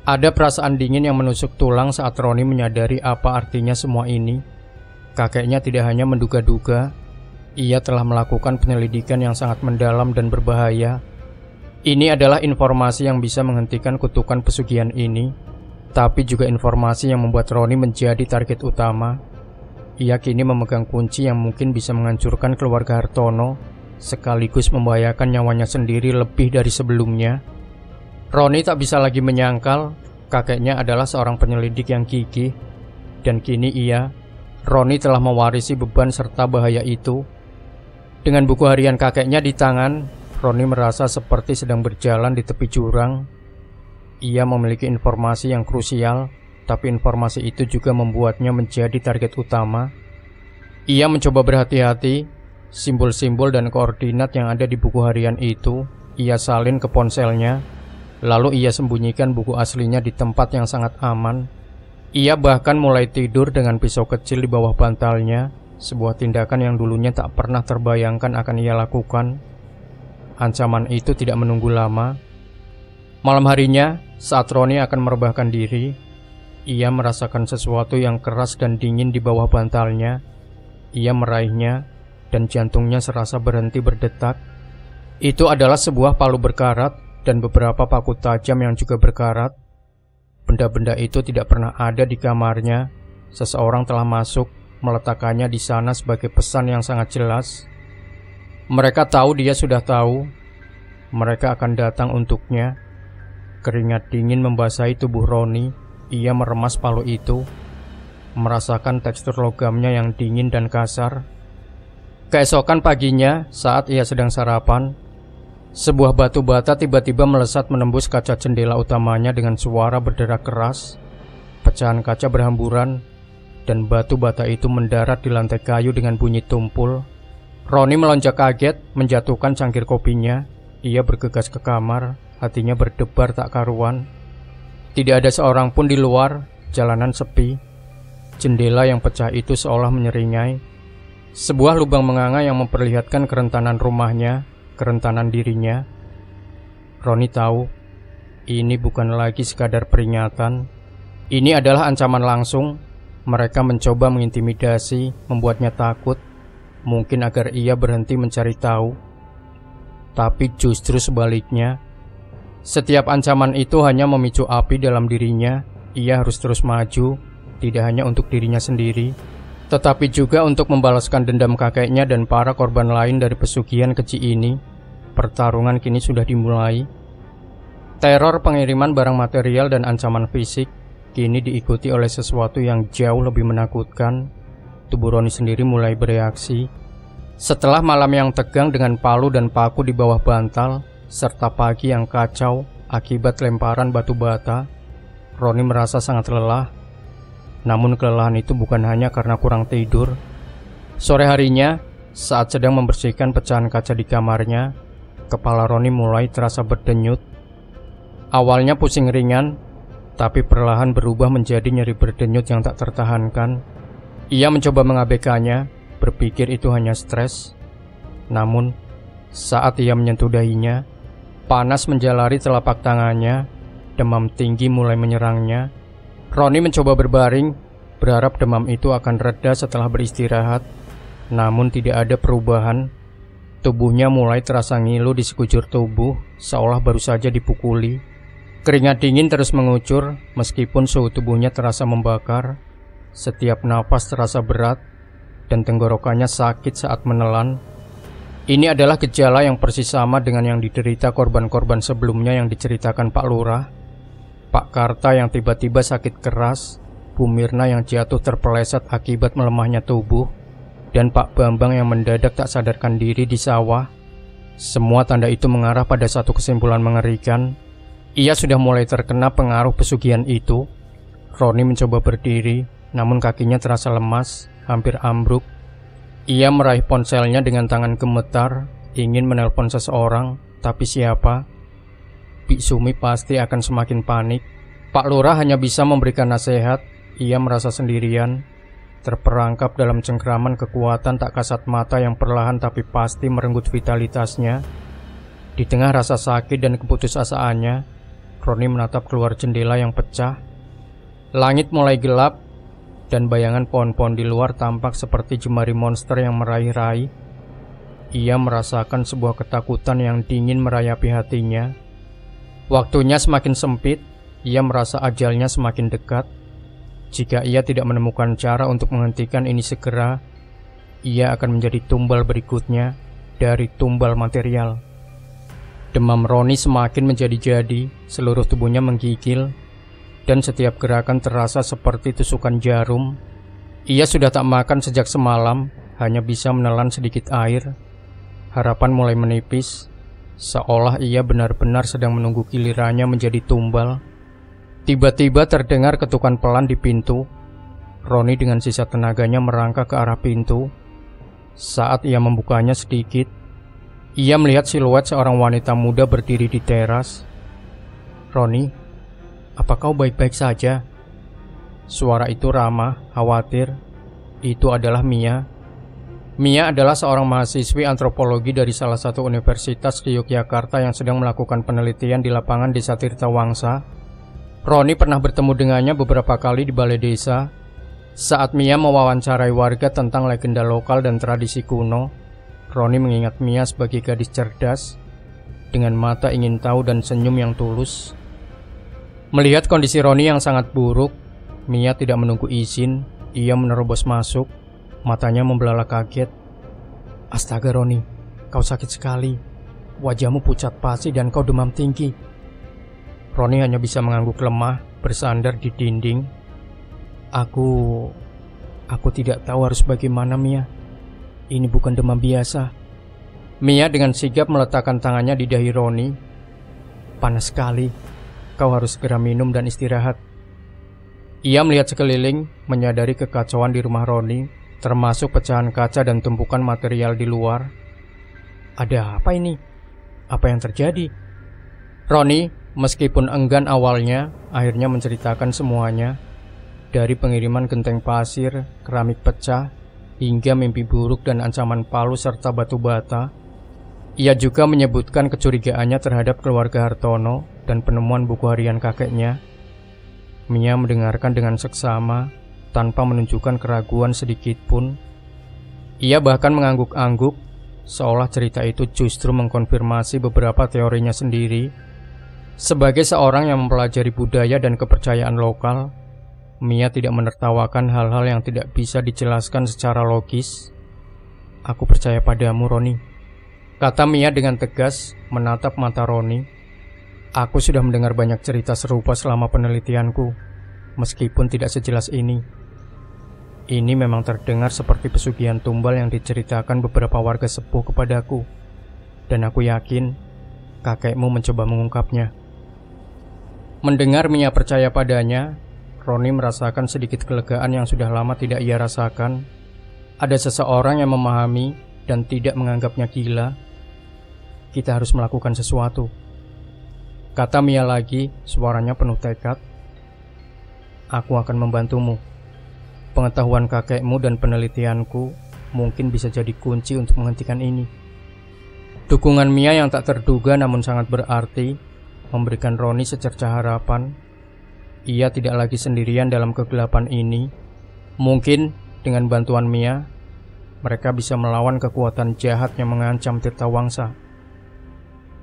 Speaker 1: Ada perasaan dingin yang menusuk tulang saat Roni menyadari apa artinya semua ini. Kakeknya tidak hanya menduga-duga, ia telah melakukan penyelidikan yang sangat mendalam dan berbahaya. Ini adalah informasi yang bisa menghentikan kutukan pesugihan ini, tapi juga informasi yang membuat Roni menjadi target utama. Ia kini memegang kunci yang mungkin bisa menghancurkan keluarga Hartono, sekaligus membahayakan nyawanya sendiri lebih dari sebelumnya. Roni tak bisa lagi menyangkal kakeknya adalah seorang penyelidik yang gigih, dan kini Roni telah mewarisi beban serta bahaya itu. Dengan buku harian kakeknya di tangan, Roni merasa seperti sedang berjalan di tepi jurang. Ia memiliki informasi yang krusial, tapi informasi itu juga membuatnya menjadi target utama. Ia mencoba berhati-hati. Simbol-simbol dan koordinat yang ada di buku harian itu ia salin ke ponselnya, lalu ia sembunyikan buku aslinya di tempat yang sangat aman. Ia bahkan mulai tidur dengan pisau kecil di bawah bantalnya, sebuah tindakan yang dulunya tak pernah terbayangkan akan ia lakukan. Ancaman itu tidak menunggu lama. Malam harinya, saat Roni akan merebahkan diri, ia merasakan sesuatu yang keras dan dingin di bawah bantalnya. Ia meraihnya, dan jantungnya serasa berhenti berdetak. Itu adalah sebuah palu berkarat dan beberapa paku tajam yang juga berkarat. Benda-benda itu tidak pernah ada di kamarnya. Seseorang telah masuk, meletakkannya di sana sebagai pesan yang sangat jelas. Mereka tahu dia sudah tahu. Mereka akan datang untuknya. Keringat dingin membasahi tubuh Roni. Ia meremas palu itu, merasakan tekstur logamnya yang dingin dan kasar. Keesokan paginya, saat ia sedang sarapan, sebuah batu bata tiba-tiba melesat menembus kaca jendela utamanya dengan suara berderak keras. Pecahan kaca berhamburan, dan batu bata itu mendarat di lantai kayu dengan bunyi tumpul. Roni melonjak kaget, menjatuhkan cangkir kopinya. Ia bergegas ke kamar, hatinya berdebar tak karuan. Tidak ada seorang pun di luar, jalanan sepi. Jendela yang pecah itu seolah menyeringai. Sebuah lubang menganga yang memperlihatkan kerentanan rumahnya, kerentanan dirinya. Roni tahu, ini bukan lagi sekadar peringatan. Ini adalah ancaman langsung. Mereka mencoba mengintimidasi, membuatnya takut, mungkin agar ia berhenti mencari tahu. Tapi justru sebaliknya, setiap ancaman itu hanya memicu api dalam dirinya. Ia harus terus maju, tidak hanya untuk dirinya sendiri, tetapi juga untuk membalaskan dendam kakeknya dan para korban lain dari pesugihan keji ini. Pertarungan kini sudah dimulai. Teror pengiriman barang material dan ancaman fisik kini diikuti oleh sesuatu yang jauh lebih menakutkan. Tubuh Roni sendiri mulai bereaksi. Setelah malam yang tegang dengan palu dan paku di bawah bantal, serta pagi yang kacau akibat lemparan batu bata, Roni merasa sangat lelah. Namun kelelahan itu bukan hanya karena kurang tidur. Sore harinya, saat sedang membersihkan pecahan kaca di kamarnya, kepala Roni mulai terasa berdenyut. Awalnya pusing ringan, tapi perlahan berubah menjadi nyeri berdenyut yang tak tertahankan. Ia mencoba mengabaikannya, berpikir itu hanya stres. Namun, saat ia menyentuh dahinya, panas menjalari telapak tangannya, demam tinggi mulai menyerangnya. Roni mencoba berbaring, berharap demam itu akan reda setelah beristirahat. Namun tidak ada perubahan. Tubuhnya mulai terasa ngilu di sekujur tubuh, seolah baru saja dipukuli. Keringat dingin terus mengucur, meskipun suhu tubuhnya terasa membakar. Setiap napas terasa berat, dan tenggorokannya sakit saat menelan. Ini adalah gejala yang persis sama dengan yang diderita korban-korban sebelumnya yang diceritakan Pak Lurah. Pak Karta yang tiba-tiba sakit keras, Bu Mirna yang jatuh terpeleset akibat melemahnya tubuh, dan Pak Bambang yang mendadak tak sadarkan diri di sawah. Semua tanda itu mengarah pada satu kesimpulan mengerikan. Ia sudah mulai terkena pengaruh pesugihan itu. Roni mencoba berdiri, namun kakinya terasa lemas, hampir ambruk. Ia meraih ponselnya dengan tangan gemetar, ingin menelpon seseorang, tapi siapa? Bik Sumi pasti akan semakin panik. Pak Lurah hanya bisa memberikan nasihat. Ia merasa sendirian. terperangkap dalam cengkraman kekuatan tak kasat mata yang perlahan tapi pasti merenggut vitalitasnya. Di tengah rasa sakit dan keputusasaannya, Roni menatap keluar jendela yang pecah. Langit mulai gelap, dan bayangan pohon-pohon di luar tampak seperti jemari monster yang meraih-raih. Ia merasakan sebuah ketakutan yang dingin merayapi hatinya. Waktunya semakin sempit, ia merasa ajalnya semakin dekat. Jika ia tidak menemukan cara untuk menghentikan ini segera, ia akan menjadi tumbal berikutnya dari tumbal material. Demam Roni semakin menjadi-jadi, seluruh tubuhnya menggigil, dan setiap gerakan terasa seperti tusukan jarum. Ia sudah tak makan sejak semalam, hanya bisa menelan sedikit air. Harapan mulai menipis, seolah ia benar-benar sedang menunggu gilirannya menjadi tumbal. Tiba-tiba terdengar ketukan pelan di pintu. Roni dengan sisa tenaganya merangkak ke arah pintu. Saat ia membukanya sedikit, ia melihat siluet seorang wanita muda berdiri di teras. "Roni, apa kau baik-baik saja?" Suara itu ramah, khawatir. Itu adalah Mia. Mia adalah seorang mahasiswi antropologi dari salah satu universitas di Yogyakarta yang sedang melakukan penelitian di lapangan Desa Tirtawangsa. Roni pernah bertemu dengannya beberapa kali di balai desa. Saat Mia mewawancarai warga tentang legenda lokal dan tradisi kuno, Roni mengingat Mia sebagai gadis cerdas, dengan mata ingin tahu dan senyum yang tulus. Melihat kondisi Roni yang sangat buruk, Mia tidak menunggu izin. Ia menerobos masuk, matanya membelalak kaget. "Astaga Roni, kau sakit sekali. Wajahmu pucat pasi dan kau demam tinggi." Roni hanya bisa mengangguk lemah, bersandar di dinding. Aku tidak tahu harus bagaimana, Mia. Ini bukan demam biasa." Mia dengan sigap meletakkan tangannya di dahi Roni. "Panas sekali. Kau harus segera minum dan istirahat." Ia melihat sekeliling, menyadari kekacauan di rumah Roni, termasuk pecahan kaca dan tumpukan material di luar. Ada apa ini? Apa yang terjadi? Roni, meskipun enggan awalnya, akhirnya menceritakan semuanya. Dari pengiriman genteng pasir, keramik pecah, hingga mimpi buruk dan ancaman palu serta batu bata. Ia juga menyebutkan kecurigaannya terhadap keluarga Hartono dan penemuan buku harian kakeknya. Mia mendengarkan dengan seksama, tanpa menunjukkan keraguan sedikit pun. Ia bahkan mengangguk-angguk, seolah cerita itu justru mengkonfirmasi beberapa teorinya sendiri. Sebagai seorang yang mempelajari budaya dan kepercayaan lokal, Mia tidak menertawakan hal-hal yang tidak bisa dijelaskan secara logis. "Aku percaya padamu, Roni," kata Mia dengan tegas, menatap mata Roni. "Aku sudah mendengar banyak cerita serupa selama penelitianku, meskipun tidak sejelas ini. Ini memang terdengar seperti pesugihan tumbal yang diceritakan beberapa warga sepuh kepadaku, dan aku yakin kakekmu mencoba mengungkapnya." Mendengar Mia percaya padanya, Roni merasakan sedikit kelegaan yang sudah lama tidak ia rasakan. Ada seseorang yang memahami dan tidak menganggapnya gila. "Kita harus melakukan sesuatu," kata Mia lagi, suaranya penuh tekad. "Aku akan membantumu. Pengetahuan kakekmu dan penelitianku mungkin bisa jadi kunci untuk menghentikan ini." Dukungan Mia yang tak terduga namun sangat berarti memberikan Roni secercah harapan. Ia tidak lagi sendirian dalam kegelapan ini. Mungkin dengan bantuan Mia, mereka bisa melawan kekuatan jahat yang mengancam Tirtawangsa.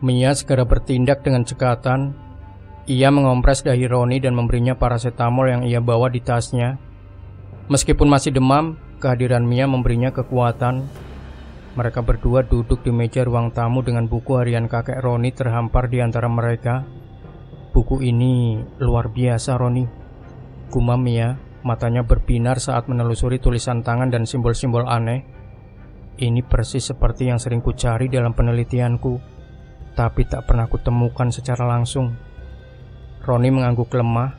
Speaker 1: Mia segera bertindak dengan cekatan. Ia mengompres dahi Roni dan memberinya paracetamol yang ia bawa di tasnya. Meskipun masih demam, kehadiran Mia memberinya kekuatan. Mereka berdua duduk di meja ruang tamu dengan buku harian kakek Roni terhampar di antara mereka. "Buku ini luar biasa, Roni," gumam Mia, matanya berbinar saat menelusuri tulisan tangan dan simbol-simbol aneh. "Ini persis seperti yang sering kucari dalam penelitianku, tapi tak pernah kutemukan secara langsung." Roni mengangguk lemah.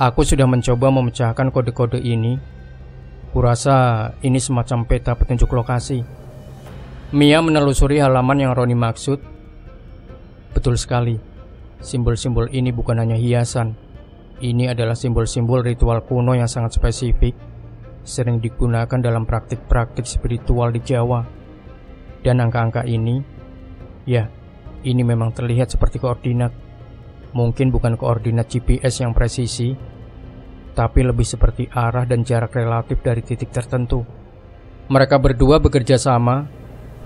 Speaker 1: "Aku sudah mencoba memecahkan kode-kode ini. Kurasa ini semacam peta petunjuk lokasi." Mia menelusuri halaman yang Roni maksud. "Betul sekali. Simbol-simbol ini bukan hanya hiasan. Ini adalah simbol-simbol ritual kuno yang sangat spesifik. sering digunakan dalam praktik-praktik spiritual di Jawa. Dan angka-angka ini, ya, ini memang terlihat seperti koordinat. Mungkin bukan koordinat GPS yang presisi, tapi lebih seperti arah dan jarak relatif dari titik tertentu. Mereka berdua bekerja sama.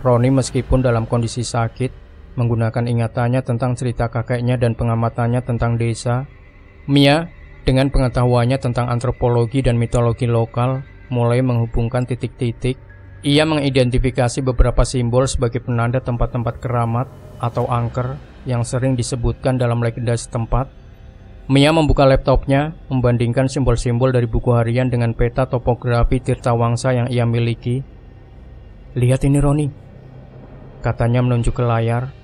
Speaker 1: Roni meskipun dalam kondisi sakit, menggunakan ingatannya tentang cerita kakeknya dan pengamatannya tentang desa. Mia, dengan pengetahuannya tentang antropologi dan mitologi lokal, mulai menghubungkan titik-titik. Ia mengidentifikasi beberapa simbol sebagai penanda tempat-tempat keramat atau angker yang sering disebutkan dalam legenda setempat. Mia membuka laptopnya, membandingkan simbol-simbol dari buku harian dengan peta topografi Tirtawangsa yang ia miliki. "Lihat ini, Roni," katanya menunjuk ke layar.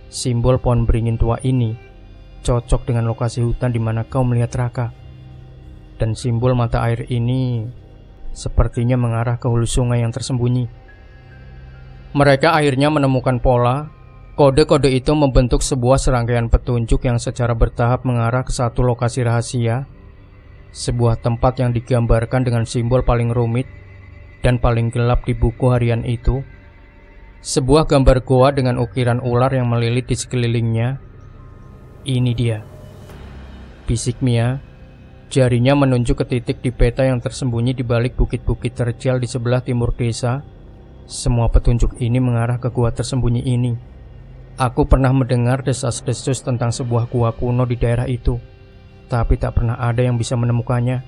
Speaker 1: "Simbol pohon beringin tua ini cocok dengan lokasi hutan di mana kau melihat Raka. Dan simbol mata air ini sepertinya mengarah ke hulu sungai yang tersembunyi." Mereka akhirnya menemukan pola. Kode-kode itu membentuk sebuah serangkaian petunjuk yang secara bertahap mengarah ke satu lokasi rahasia, sebuah tempat yang digambarkan dengan simbol paling rumit dan paling gelap di buku harian itu. Sebuah gambar goa dengan ukiran ular yang melilit di sekelilingnya. "Ini dia," bisik Mia. Jarinya menunjuk ke titik di peta yang tersembunyi di balik bukit-bukit terjal di sebelah timur desa. Semua petunjuk ini mengarah ke gua tersembunyi ini. Aku pernah mendengar desas-desus tentang sebuah gua kuno di daerah itu, tapi tak pernah ada yang bisa menemukannya.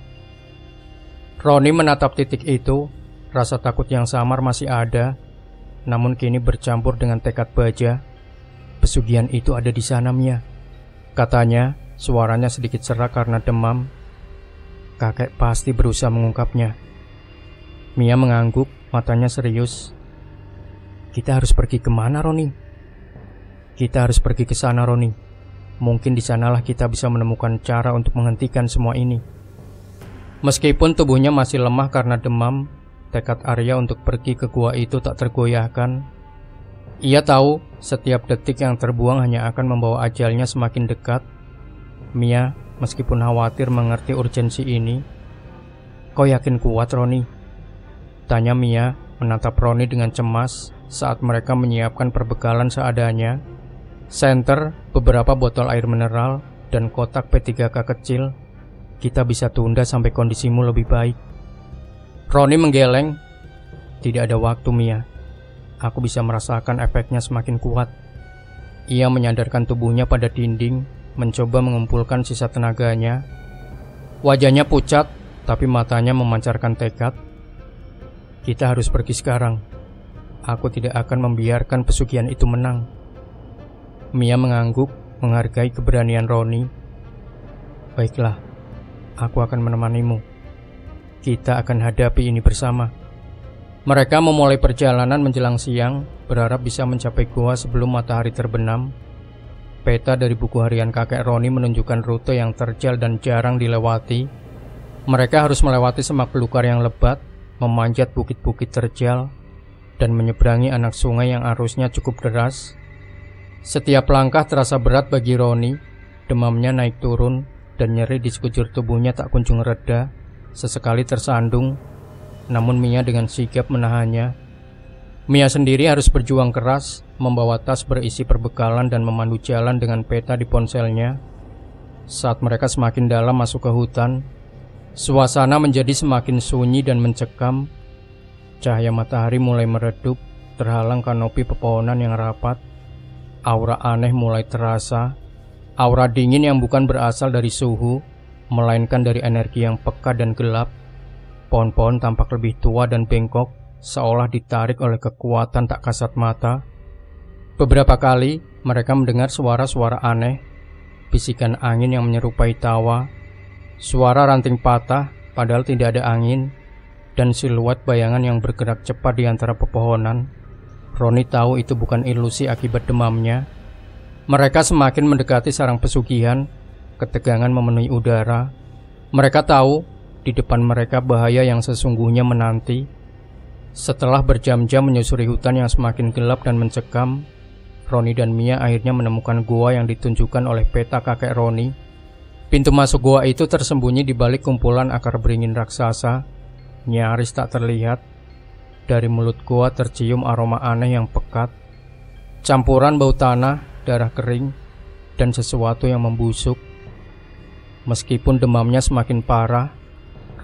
Speaker 1: Roni menatap titik itu. Rasa takut yang samar masih ada, namun kini bercampur dengan tekad baja. "Pesugihan itu ada di sana, Mia," katanya, suaranya sedikit serak karena demam. "Kakek pasti berusaha mengungkapnya." Mia mengangguk, matanya serius. "Kita harus pergi kemana, Roni?" "Kita harus pergi ke sana, Roni. Mungkin di sanalah kita bisa menemukan cara untuk menghentikan semua ini." Meskipun tubuhnya masih lemah karena demam, tekad Arya untuk pergi ke gua itu tak tergoyahkan. Ia tahu setiap detik yang terbuang hanya akan membawa ajalnya semakin dekat. Mia, meskipun khawatir mengerti urgensi ini. "Kau yakin kuat, Roni?" tanya Mia, menatap Roni dengan cemas saat mereka menyiapkan perbekalan seadanya. Senter, beberapa botol air mineral, dan kotak P3K kecil. "Kita bisa tunda sampai kondisimu lebih baik." Roni menggeleng. "Tidak ada waktu, Mia. Aku bisa merasakan efeknya semakin kuat." Ia menyandarkan tubuhnya pada dinding, mencoba mengumpulkan sisa tenaganya. Wajahnya pucat, tapi matanya memancarkan tekad. "Kita harus pergi sekarang. Aku tidak akan membiarkan pesugihan itu menang." Mia mengangguk, menghargai keberanian Roni. "Baiklah, aku akan menemanimu. Kita akan hadapi ini bersama." Mereka memulai perjalanan menjelang siang, berharap bisa mencapai gua sebelum matahari terbenam. Peta dari buku harian kakek Roni menunjukkan rute yang terjal dan jarang dilewati. Mereka harus melewati semak belukar yang lebat, memanjat bukit-bukit terjal, dan menyeberangi anak sungai yang arusnya cukup deras. Setiap langkah terasa berat bagi Roni. Demamnya naik turun, dan nyeri di sekujur tubuhnya tak kunjung reda. Sesekali tersandung, namun Mia dengan sigap menahannya. Mia sendiri harus berjuang keras, membawa tas berisi perbekalan dan memandu jalan dengan peta di ponselnya. Saat mereka semakin dalam masuk ke hutan, suasana menjadi semakin sunyi dan mencekam. Cahaya matahari mulai meredup, terhalang kanopi pepohonan yang rapat. Aura aneh mulai terasa, aura dingin yang bukan berasal dari suhu, melainkan dari energi yang peka dan gelap. Pohon-pohon tampak lebih tua dan bengkok, seolah ditarik oleh kekuatan tak kasat mata. Beberapa kali mereka mendengar suara-suara aneh, bisikan angin yang menyerupai tawa, suara ranting patah padahal tidak ada angin, dan siluet bayangan yang bergerak cepat di antara pepohonan. Roni tahu itu bukan ilusi akibat demamnya. Mereka semakin mendekati sarang pesugihan. Ketegangan memenuhi udara. Mereka tahu di depan mereka bahaya yang sesungguhnya menanti. Setelah berjam-jam menyusuri hutan yang semakin gelap dan mencekam, Roni dan Mia akhirnya menemukan gua yang ditunjukkan oleh peta kakek Roni. Pintu masuk gua itu tersembunyi di balik kumpulan akar beringin raksasa. nyaris tak terlihat, dari mulut gua tercium aroma aneh yang pekat, campuran bau tanah, darah kering, dan sesuatu yang membusuk. Meskipun demamnya semakin parah,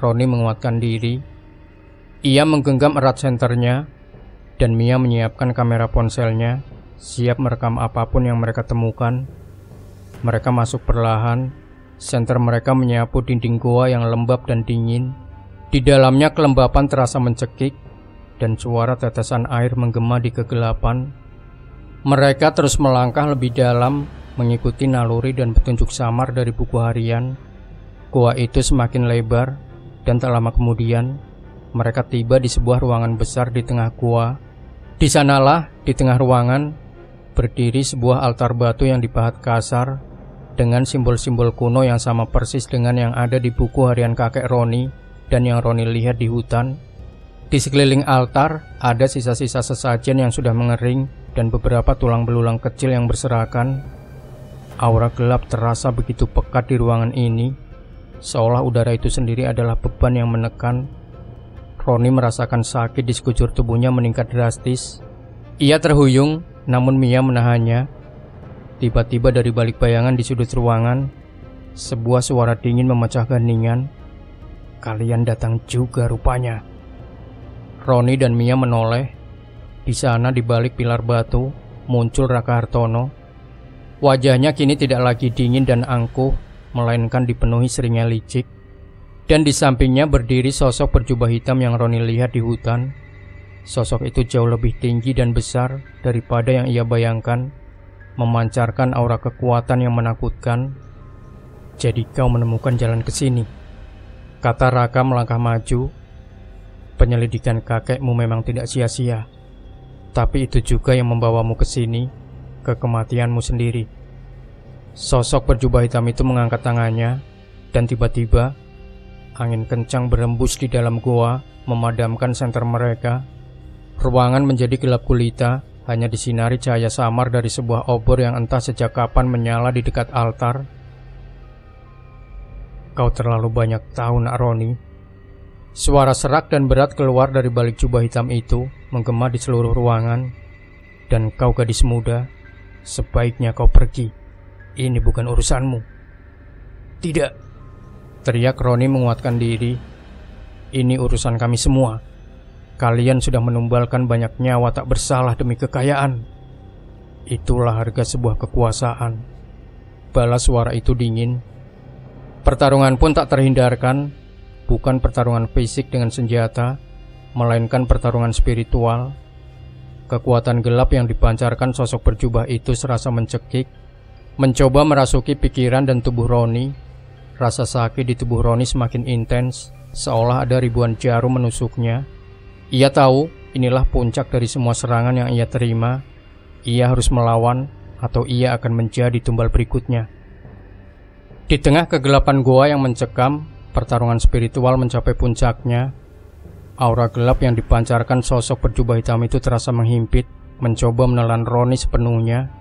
Speaker 1: Roni menguatkan diri. Ia menggenggam erat senternya, dan Mia menyiapkan kamera ponselnya, siap merekam apapun yang mereka temukan. Mereka masuk perlahan. Senter mereka menyapu dinding goa yang lembab dan dingin. Di dalamnya kelembapan terasa mencekik, dan suara tetesan air menggema di kegelapan. Mereka terus melangkah lebih dalam, mengikuti naluri dan petunjuk samar dari buku harian. Goa itu semakin lebar, dan tak lama kemudian mereka tiba di sebuah ruangan besar di tengah goa. Di sanalah, di tengah ruangan, berdiri sebuah altar batu yang dipahat kasar dengan simbol-simbol kuno yang sama persis dengan yang ada di buku harian kakek Roni dan yang Roni lihat di hutan. Di sekeliling altar ada sisa-sisa sesajen yang sudah mengering dan beberapa tulang belulang kecil yang berserakan. Aura gelap terasa begitu pekat di ruangan ini, seolah udara itu sendiri adalah beban yang menekan. Roni merasakan sakit di sekujur tubuhnya meningkat drastis. Ia terhuyung, namun Mia menahannya. Tiba-tiba dari balik bayangan di sudut ruangan, sebuah suara dingin memecah keheningan. Kalian datang juga rupanya. Roni dan Mia menoleh. Di sana di balik pilar batu muncul Raka Hartono. Wajahnya kini tidak lagi dingin dan angkuh, melainkan dipenuhi seringnya licik. Dan di sampingnya berdiri sosok berjubah hitam yang Roni lihat di hutan. Sosok itu jauh lebih tinggi dan besar daripada yang ia bayangkan, memancarkan aura kekuatan yang menakutkan. Jadi kau menemukan jalan ke sini, kata Raka melangkah maju. Penyelidikan kakekmu memang tidak sia-sia, tapi itu juga yang membawamu ke sini, ke kematianmu sendiri. Sosok berjubah hitam itu mengangkat tangannya, dan tiba-tiba angin kencang berembus di dalam goa, memadamkan senter mereka. Ruangan menjadi gelap gulita, hanya disinari cahaya samar dari sebuah obor yang entah sejak kapan menyala di dekat altar. Kau terlalu banyak tahu, Nak Roni. Suara serak dan berat keluar dari balik jubah hitam itu, menggema di seluruh ruangan. Dan kau gadis muda, sebaiknya kau pergi. Ini bukan urusanmu. Tidak, teriak Roni menguatkan diri. Ini urusan kami semua. Kalian sudah menumbalkan banyak nyawa tak bersalah demi kekayaan. Itulah harga sebuah kekuasaan. Balas suara itu dingin. Pertarungan pun tak terhindarkan. Bukan pertarungan fisik dengan senjata, melainkan pertarungan spiritual. Kekuatan gelap yang dipancarkan sosok berjubah itu serasa mencekik, mencoba merasuki pikiran dan tubuh Roni. Rasa sakit di tubuh Roni semakin intens, seolah ada ribuan jarum menusuknya. Ia tahu inilah puncak dari semua serangan yang ia terima. Ia harus melawan, atau ia akan menjadi tumbal berikutnya. Di tengah kegelapan goa yang mencekam, pertarungan spiritual mencapai puncaknya. Aura gelap yang dipancarkan sosok berjubah hitam itu terasa menghimpit, mencoba menelan Roni sepenuhnya.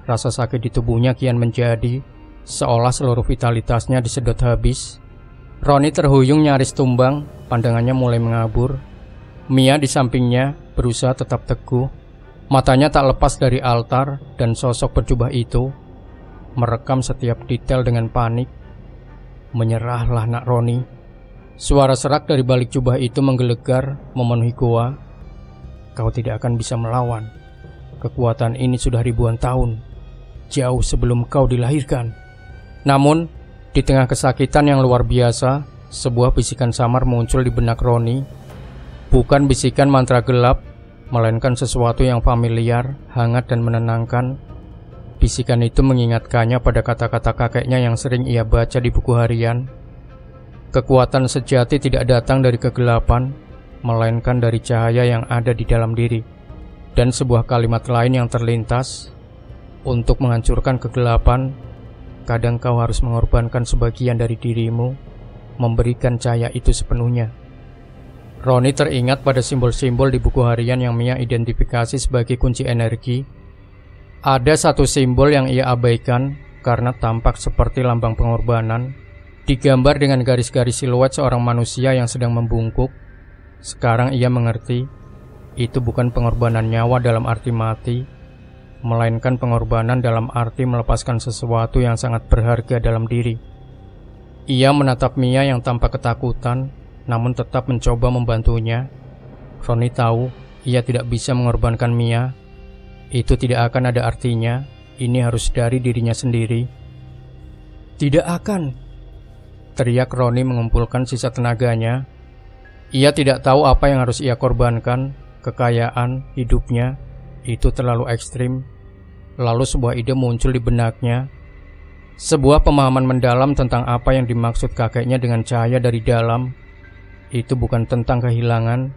Speaker 1: Rasa sakit di tubuhnya kian menjadi, seolah seluruh vitalitasnya disedot habis. Roni terhuyung nyaris tumbang, pandangannya mulai mengabur. Mia di sampingnya berusaha tetap teguh. Matanya tak lepas dari altar dan sosok berjubah itu, merekam setiap detail dengan panik. Menyerahlah, Nak Roni. Suara serak dari balik jubah itu menggelegar, memenuhi goa. Kau tidak akan bisa melawan. Kekuatan ini sudah ribuan tahun, jauh sebelum kau dilahirkan. Namun, di tengah kesakitan yang luar biasa, sebuah bisikan samar muncul di benak Roni. Bukan bisikan mantra gelap, melainkan sesuatu yang familiar, hangat dan menenangkan. Bisikan itu mengingatkannya pada kata-kata kakeknya yang sering ia baca di buku harian. Kekuatan sejati tidak datang dari kegelapan, melainkan dari cahaya yang ada di dalam diri. Dan sebuah kalimat lain yang terlintas, untuk menghancurkan kegelapan, kadang kau harus mengorbankan sebagian dari dirimu, memberikan cahaya itu sepenuhnya. Roni teringat pada simbol-simbol di buku harian yang Mia identifikasi sebagai kunci energi. Ada satu simbol yang ia abaikan karena tampak seperti lambang pengorbanan. Digambar dengan garis-garis siluet seorang manusia yang sedang membungkuk. Sekarang ia mengerti, itu bukan pengorbanan nyawa dalam arti mati, melainkan pengorbanan dalam arti melepaskan sesuatu yang sangat berharga dalam diri. Ia menatap Mia yang tampak ketakutan, namun tetap mencoba membantunya. Roni tahu ia tidak bisa mengorbankan Mia. Itu tidak akan ada artinya. Ini harus dari dirinya sendiri. Tidak akan, teriak Roni mengumpulkan sisa tenaganya. Ia tidak tahu apa yang harus ia korbankan. Kekayaan, hidupnya, itu terlalu ekstrim. Lalu sebuah ide muncul di benaknya. Sebuah pemahaman mendalam tentang apa yang dimaksud kakeknya dengan cahaya dari dalam. Itu bukan tentang kehilangan,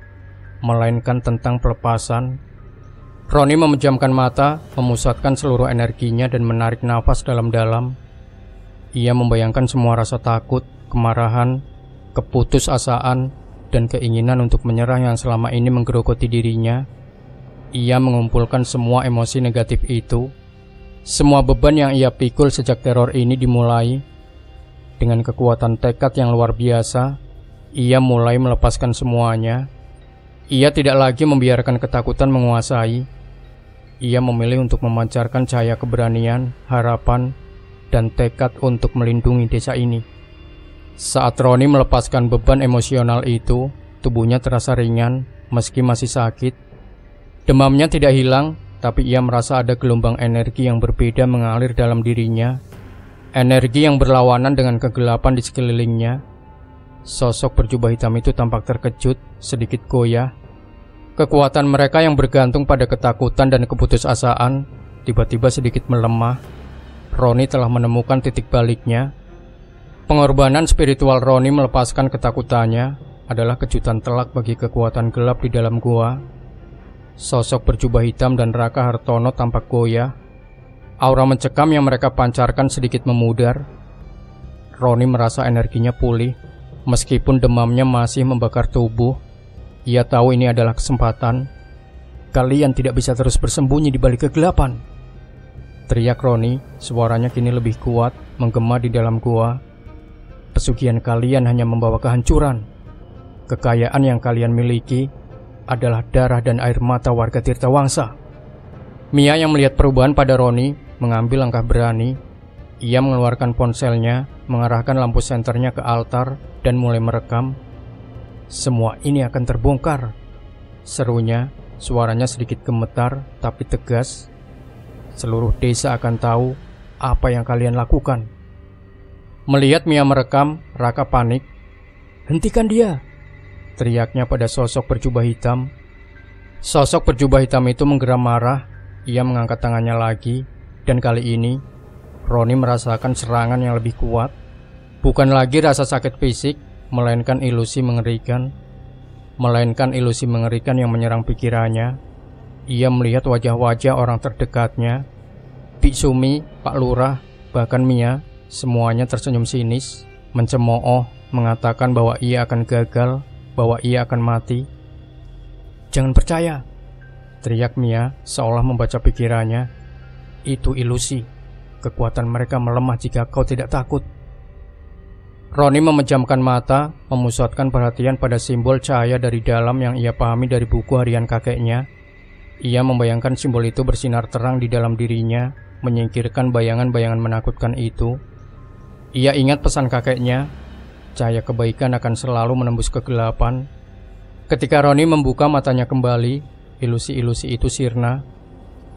Speaker 1: melainkan tentang pelepasan. Roni memejamkan mata, memusatkan seluruh energinya dan menarik nafas dalam-dalam. Ia membayangkan semua rasa takut, kemarahan, keputusasaan, dan keinginan untuk menyerah yang selama ini menggerogoti dirinya. Ia mengumpulkan semua emosi negatif itu, semua beban yang ia pikul sejak teror ini dimulai. Dengan kekuatan tekad yang luar biasa, ia mulai melepaskan semuanya. Ia tidak lagi membiarkan ketakutan menguasai. Ia memilih untuk memancarkan cahaya keberanian, harapan, dan tekad untuk melindungi desa ini. Saat Roni melepaskan beban emosional itu, tubuhnya terasa ringan meski masih sakit. Demamnya tidak hilang, tapi ia merasa ada gelombang energi yang berbeda mengalir dalam dirinya. Energi yang berlawanan dengan kegelapan di sekelilingnya. Sosok berjubah hitam itu tampak terkejut, sedikit goyah. Kekuatan mereka yang bergantung pada ketakutan dan keputusasaan tiba-tiba sedikit melemah. Roni telah menemukan titik baliknya. Pengorbanan spiritual Roni melepaskan ketakutannya adalah kejutan telak bagi kekuatan gelap di dalam gua. Sosok berjubah hitam dan Raka Hartono tampak goyah. Aura mencekam yang mereka pancarkan sedikit memudar. Roni merasa energinya pulih, meskipun demamnya masih membakar tubuh. Ia tahu ini adalah kesempatan. Kalian tidak bisa terus bersembunyi di balik kegelapan, teriak Roni. Suaranya kini lebih kuat, menggema di dalam gua. Pesugihan kalian hanya membawa kehancuran. Kekayaan yang kalian miliki adalah darah dan air mata warga Tirtawangsa. Mia yang melihat perubahan pada Roni mengambil langkah berani. Ia mengeluarkan ponselnya, mengarahkan lampu senternya ke altar, dan mulai merekam. Semua ini akan terbongkar, serunya. Suaranya sedikit gemetar tapi tegas. Seluruh desa akan tahu apa yang kalian lakukan. Melihat Mia merekam, Raka panik. Hentikan dia, teriaknya pada sosok berjubah hitam. Sosok berjubah hitam itu menggeram marah. Ia mengangkat tangannya lagi, dan kali ini Roni merasakan serangan yang lebih kuat. Bukan lagi rasa sakit fisik, melainkan ilusi mengerikan. Yang menyerang pikirannya. Ia melihat wajah-wajah orang terdekatnya, Bik Sumi, Pak Lurah, bahkan Mia. Semuanya tersenyum sinis, mencemooh, mengatakan bahwa ia akan gagal, bahwa ia akan mati. Jangan percaya, teriak Mia seolah membaca pikirannya. Itu ilusi. Kekuatan mereka melemah jika kau tidak takut. Roni memejamkan mata, memusatkan perhatian pada simbol cahaya dari dalam yang ia pahami dari buku harian kakeknya. Ia membayangkan simbol itu bersinar terang di dalam dirinya, menyingkirkan bayangan-bayangan menakutkan itu. Ia ingat pesan kakeknya, cahaya kebaikan akan selalu menembus kegelapan. Ketika Roni membuka matanya kembali, ilusi-ilusi itu sirna.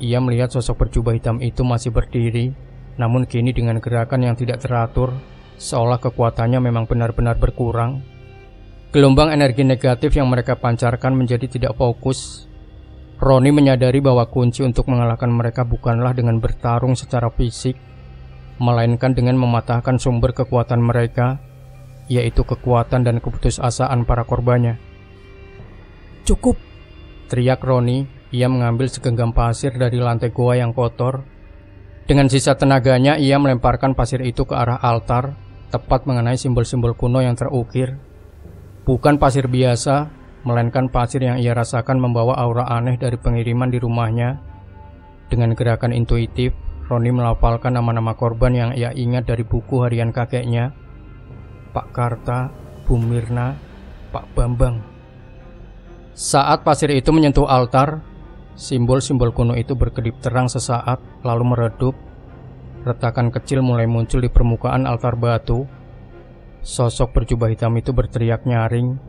Speaker 1: Ia melihat sosok berjubah hitam itu masih berdiri, namun kini dengan gerakan yang tidak teratur, seolah kekuatannya memang benar-benar berkurang. Gelombang energi negatif yang mereka pancarkan menjadi tidak fokus. Roni menyadari bahwa kunci untuk mengalahkan mereka bukanlah dengan bertarung secara fisik, melainkan dengan mematahkan sumber kekuatan mereka, yaitu kekuatan dan keputusasaan para korbannya. Cukup, teriak Roni. Ia mengambil segenggam pasir dari lantai gua yang kotor. Dengan sisa tenaganya, ia melemparkan pasir itu ke arah altar, tepat mengenai simbol-simbol kuno yang terukir. Bukan pasir biasa, melainkan pasir yang ia rasakan membawa aura aneh dari pengiriman di rumahnya. Dengan gerakan intuitif, Roni melafalkan nama-nama korban yang ia ingat dari buku harian kakeknya. Pak Karta, Bu Mirna, Pak Bambang. Saat pasir itu menyentuh altar, simbol-simbol kuno itu berkedip terang sesaat lalu meredup. Retakan kecil mulai muncul di permukaan altar batu. Sosok berjubah hitam itu berteriak nyaring,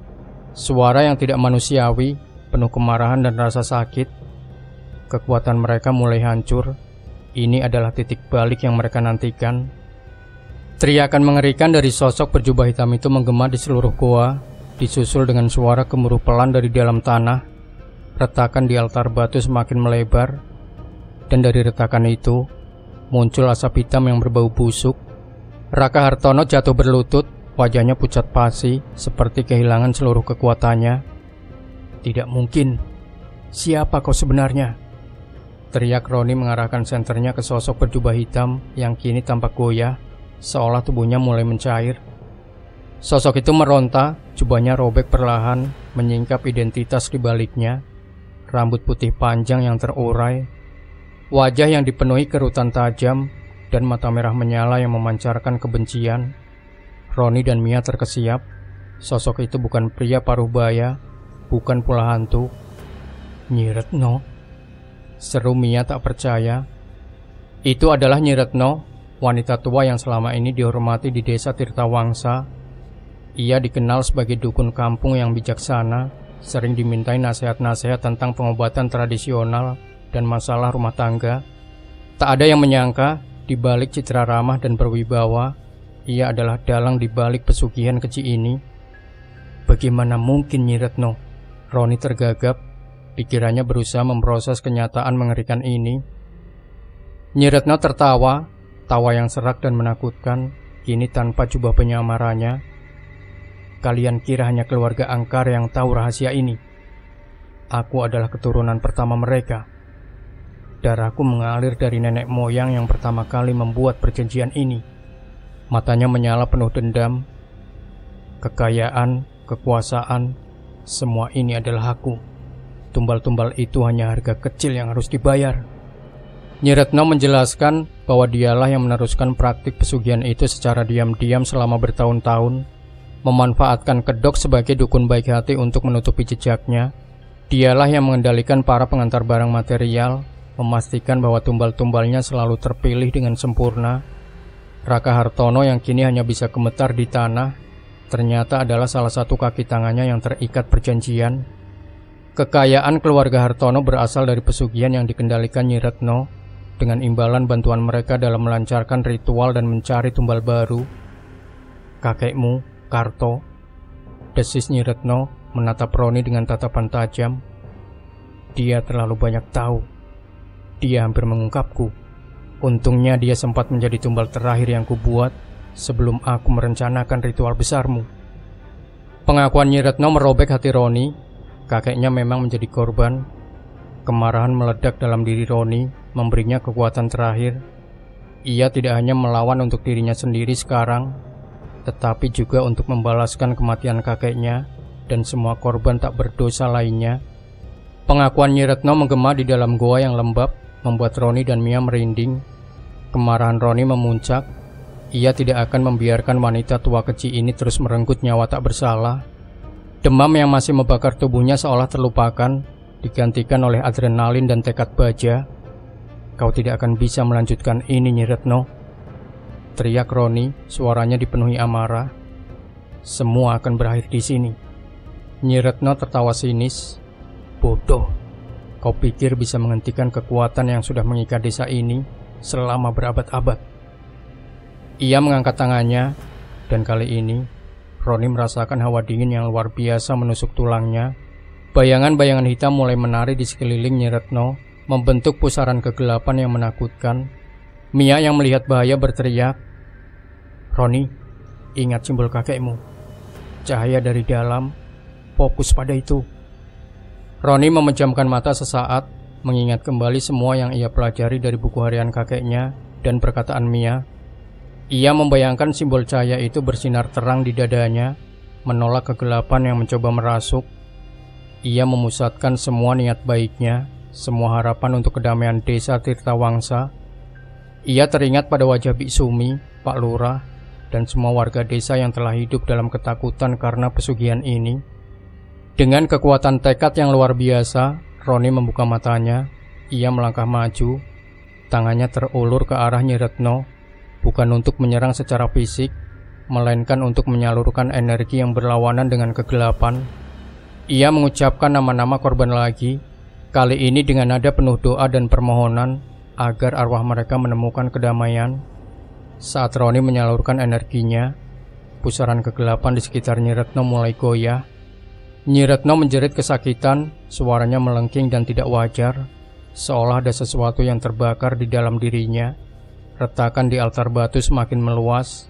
Speaker 1: suara yang tidak manusiawi, penuh kemarahan dan rasa sakit. Kekuatan mereka mulai hancur. Ini adalah titik balik yang mereka nantikan. Teriakan mengerikan dari sosok berjubah hitam itu menggema di seluruh goa, disusul dengan suara gemuruh pelan dari dalam tanah. Retakan di altar batu semakin melebar, dan dari retakan itu muncul asap hitam yang berbau busuk. Raka Hartono jatuh berlutut, wajahnya pucat pasi, seperti kehilangan seluruh kekuatannya. Tidak mungkin. Siapa kau sebenarnya? Teriak Roni mengarahkan senternya ke sosok berjubah hitam yang kini tampak goyah, seolah tubuhnya mulai mencair. Sosok itu meronta, jubahnya robek perlahan, menyingkap identitas di baliknya. Rambut putih panjang yang terurai, wajah yang dipenuhi kerutan tajam, dan mata merah menyala yang memancarkan kebencian. Roni dan Mia terkesiap. Sosok itu bukan pria paruh baya, bukan pula hantu. Nyi Retno, seru Mia tak percaya. Itu adalah Nyi Retno, wanita tua yang selama ini dihormati di desa Tirtawangsa. Ia dikenal sebagai dukun kampung yang bijaksana, sering dimintai nasihat-nasihat tentang pengobatan tradisional dan masalah rumah tangga. Tak ada yang menyangka, di balik citra ramah dan berwibawa, ia adalah dalang di balik pesugihan keji ini. Bagaimana mungkin Nyi Retno? Roni tergagap, pikirannya berusaha memproses kenyataan mengerikan ini. Nyi Retno tertawa, tawa yang serak dan menakutkan, kini tanpa jubah penyamarannya. Kalian kira hanya keluarga angkar yang tahu rahasia ini? Aku adalah keturunan pertama mereka. Darahku mengalir dari nenek moyang yang pertama kali membuat perjanjian ini. Matanya menyala penuh dendam. Kekayaan, kekuasaan, semua ini adalah aku. Tumbal-tumbal itu hanya harga kecil yang harus dibayar. Nyi Retno menjelaskan bahwa dialah yang meneruskan praktik pesugihan itu secara diam-diam selama bertahun-tahun, memanfaatkan kedok sebagai dukun baik hati untuk menutupi jejaknya. Dialah yang mengendalikan para pengantar barang material, memastikan bahwa tumbal-tumbalnya selalu terpilih dengan sempurna. Raka Hartono yang kini hanya bisa gemetar di tanah, ternyata adalah salah satu kaki tangannya yang terikat perjanjian. Kekayaan keluarga Hartono berasal dari pesugihan yang dikendalikan Nyi Retno, dengan imbalan bantuan mereka dalam melancarkan ritual dan mencari tumbal baru. Kakekmu, Karto, desis Nyi Retno menatap Roni dengan tatapan tajam. Dia terlalu banyak tahu. Dia hampir mengungkapku. Untungnya dia sempat menjadi tumbal terakhir yang kubuat sebelum aku merencanakan ritual besarmu. Pengakuan Nyi Retno merobek hati Roni. Kakeknya memang menjadi korban. Kemarahan meledak dalam diri Roni, memberinya kekuatan terakhir. Ia tidak hanya melawan untuk dirinya sendiri sekarang, tetapi juga untuk membalaskan kematian kakeknya dan semua korban tak berdosa lainnya. Pengakuan Nyi Retno menggema di dalam goa yang lembab, membuat Roni dan Mia merinding. Kemarahan Roni memuncak. Ia tidak akan membiarkan wanita tua keji ini terus merenggut nyawa tak bersalah. Demam yang masih membakar tubuhnya seolah terlupakan, digantikan oleh adrenalin dan tekad baja. Kau tidak akan bisa melanjutkan ini, Nyi Retno, teriak Roni, suaranya dipenuhi amarah. Semua akan berakhir di sini. Nyi Retno tertawa sinis. Bodoh, kau pikir bisa menghentikan kekuatan yang sudah mengikat desa ini selama berabad-abad? Ia mengangkat tangannya, dan kali ini Roni merasakan hawa dingin yang luar biasa menusuk tulangnya. Bayangan-bayangan hitam mulai menari di sekeliling Nyi Retno, membentuk pusaran kegelapan yang menakutkan. Mia yang melihat bahaya berteriak, Roni, ingat simbol kakekmu. Cahaya dari dalam, fokus pada itu. Roni memejamkan mata sesaat, mengingat kembali semua yang ia pelajari dari buku harian kakeknya dan perkataan Mia. Ia membayangkan simbol cahaya itu bersinar terang di dadanya, menolak kegelapan yang mencoba merasuk. Ia memusatkan semua niat baiknya, semua harapan untuk kedamaian desa Tirtawangsa. Ia teringat pada wajah Bik Sumi, Pak Lurah, dan semua warga desa yang telah hidup dalam ketakutan karena pesugihan ini. Dengan kekuatan tekad yang luar biasa, Roni membuka matanya. Ia melangkah maju, tangannya terulur ke arah Nyi Retno, bukan untuk menyerang secara fisik, melainkan untuk menyalurkan energi yang berlawanan dengan kegelapan. Ia mengucapkan nama-nama korban lagi, kali ini dengan nada penuh doa dan permohonan agar arwah mereka menemukan kedamaian. Saat Roni menyalurkan energinya, pusaran kegelapan di sekitar Nyi Retno mulai goyah. Nyi Retno menjerit kesakitan, suaranya melengking dan tidak wajar, seolah ada sesuatu yang terbakar di dalam dirinya. Retakan di altar batu semakin meluas,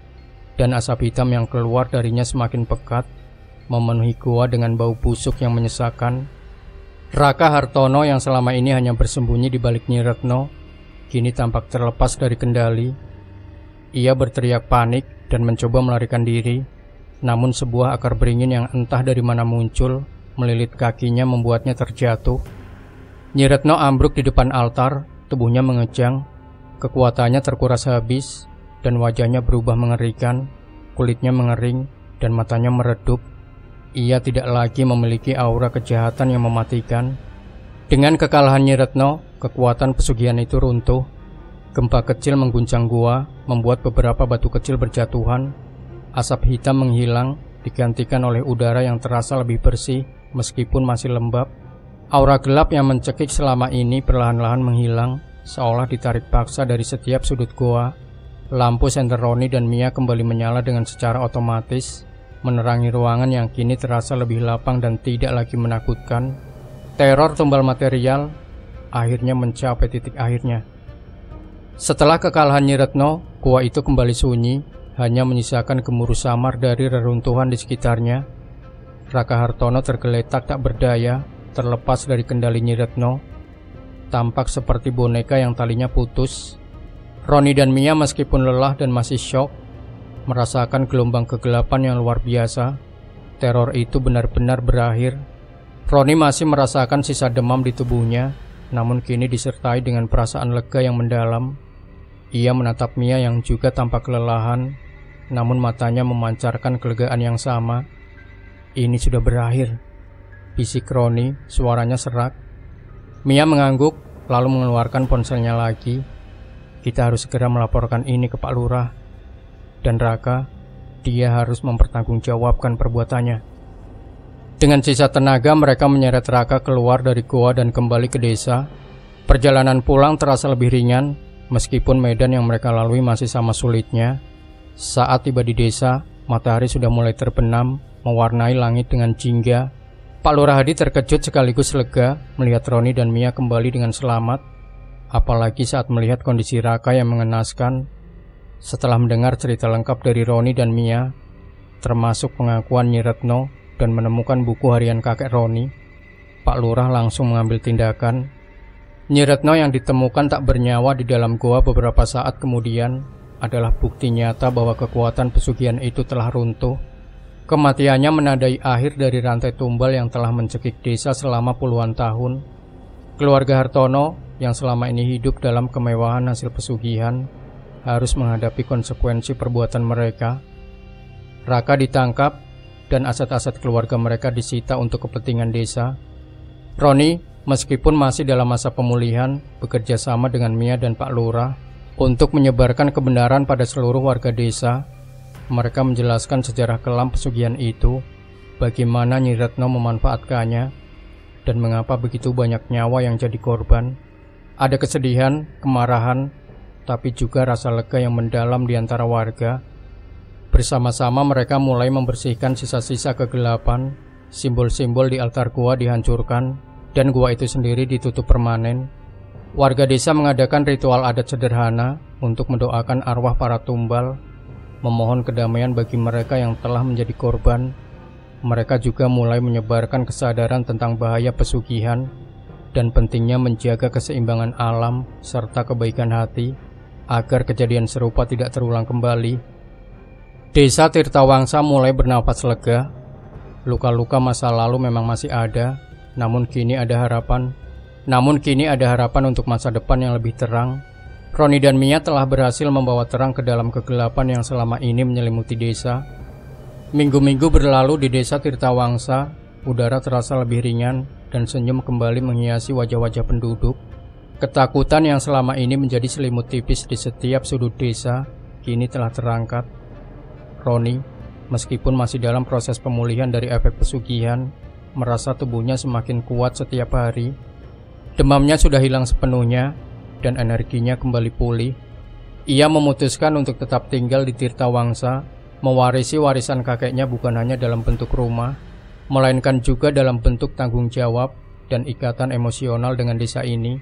Speaker 1: dan asap hitam yang keluar darinya semakin pekat, memenuhi gua dengan bau busuk yang menyesakan. Raka Hartono yang selama ini hanya bersembunyi di balik Nyi Retno, kini tampak terlepas dari kendali. Ia berteriak panik dan mencoba melarikan diri. Namun sebuah akar beringin yang entah dari mana muncul melilit kakinya membuatnya terjatuh. Nyi Retno ambruk di depan altar, tubuhnya mengejang, kekuatannya terkuras habis, dan wajahnya berubah mengerikan, kulitnya mengering, dan matanya meredup. Ia tidak lagi memiliki aura kejahatan yang mematikan. Dengan kekalahan Nyi Retno, kekuatan pesugihan itu runtuh. Gempa kecil mengguncang gua, membuat beberapa batu kecil berjatuhan. Asap hitam menghilang, digantikan oleh udara yang terasa lebih bersih meskipun masih lembab. Aura gelap yang mencekik selama ini perlahan-lahan menghilang, seolah ditarik paksa dari setiap sudut goa. Lampu senter Roni dan Mia kembali menyala dengan secara otomatis, menerangi ruangan yang kini terasa lebih lapang dan tidak lagi menakutkan. Teror tumbal material akhirnya mencapai titik akhirnya. Setelah kekalahan Nyi Retno, gua itu kembali sunyi, hanya menyisakan gemuruh samar dari reruntuhan di sekitarnya. Raka Hartono tergeletak tak berdaya, terlepas dari kendali Nyi Retno, tampak seperti boneka yang talinya putus. Roni dan Mia meskipun lelah dan masih syok, merasakan gelombang kegelapan yang luar biasa. Teror itu benar-benar berakhir. Roni masih merasakan sisa demam di tubuhnya, namun kini disertai dengan perasaan lega yang mendalam. Ia menatap Mia yang juga tampak kelelahan, namun matanya memancarkan kelegaan yang sama. Ini sudah berakhir, bisik Roni, suaranya serak. Mia mengangguk, lalu mengeluarkan ponselnya lagi. Kita harus segera melaporkan ini ke Pak Lurah. Dan Raka, dia harus mempertanggungjawabkan perbuatannya. Dengan sisa tenaga mereka menyeret Raka keluar dari goa dan kembali ke desa. Perjalanan pulang terasa lebih ringan, meskipun medan yang mereka lalui masih sama sulitnya. Saat tiba di desa, matahari sudah mulai terbenam, mewarnai langit dengan jingga. Pak Lurah Hadi terkejut sekaligus lega melihat Roni dan Mia kembali dengan selamat, apalagi saat melihat kondisi Raka yang mengenaskan. Setelah mendengar cerita lengkap dari Roni dan Mia, termasuk pengakuan Nyi Retno dan menemukan buku harian kakek Roni, Pak Lurah langsung mengambil tindakan. Nyi Retno yang ditemukan tak bernyawa di dalam goa beberapa saat kemudian adalah bukti nyata bahwa kekuatan pesugihan itu telah runtuh. Kematiannya menandai akhir dari rantai tumbal yang telah mencekik desa selama puluhan tahun. Keluarga Hartono yang selama ini hidup dalam kemewahan hasil pesugihan harus menghadapi konsekuensi perbuatan mereka. Raka ditangkap dan aset-aset keluarga mereka disita untuk kepentingan desa. Roni, meskipun masih dalam masa pemulihan, bekerja sama dengan Mia dan Pak Lurah untuk menyebarkan kebenaran pada seluruh warga desa. Mereka menjelaskan sejarah kelam pesugihan itu, bagaimana Nyi Retno memanfaatkannya, dan mengapa begitu banyak nyawa yang jadi korban. Ada kesedihan, kemarahan, tapi juga rasa lega yang mendalam di antara warga. Bersama-sama mereka mulai membersihkan sisa-sisa kegelapan. Simbol-simbol di altar gua dihancurkan, dan gua itu sendiri ditutup permanen. Warga desa mengadakan ritual adat sederhana untuk mendoakan arwah para tumbal, memohon kedamaian bagi mereka yang telah menjadi korban. Mereka juga mulai menyebarkan kesadaran tentang bahaya pesugihan dan pentingnya menjaga keseimbangan alam serta kebaikan hati agar kejadian serupa tidak terulang kembali. Desa Tirtawangsa mulai bernapas lega. Luka-luka masa lalu memang masih ada, namun kini ada harapan untuk masa depan yang lebih terang. Roni dan Mia telah berhasil membawa terang ke dalam kegelapan yang selama ini menyelimuti desa. Minggu-minggu berlalu di desa Tirtawangsa, udara terasa lebih ringan dan senyum kembali menghiasi wajah-wajah penduduk. Ketakutan yang selama ini menjadi selimut tipis di setiap sudut desa, kini telah terangkat. Roni, meskipun masih dalam proses pemulihan dari efek pesugihan, merasa tubuhnya semakin kuat setiap hari. Demamnya sudah hilang sepenuhnya dan energinya kembali pulih. Ia memutuskan untuk tetap tinggal di Tirtawangsa, mewarisi warisan kakeknya bukan hanya dalam bentuk rumah, melainkan juga dalam bentuk tanggung jawab dan ikatan emosional dengan desa ini.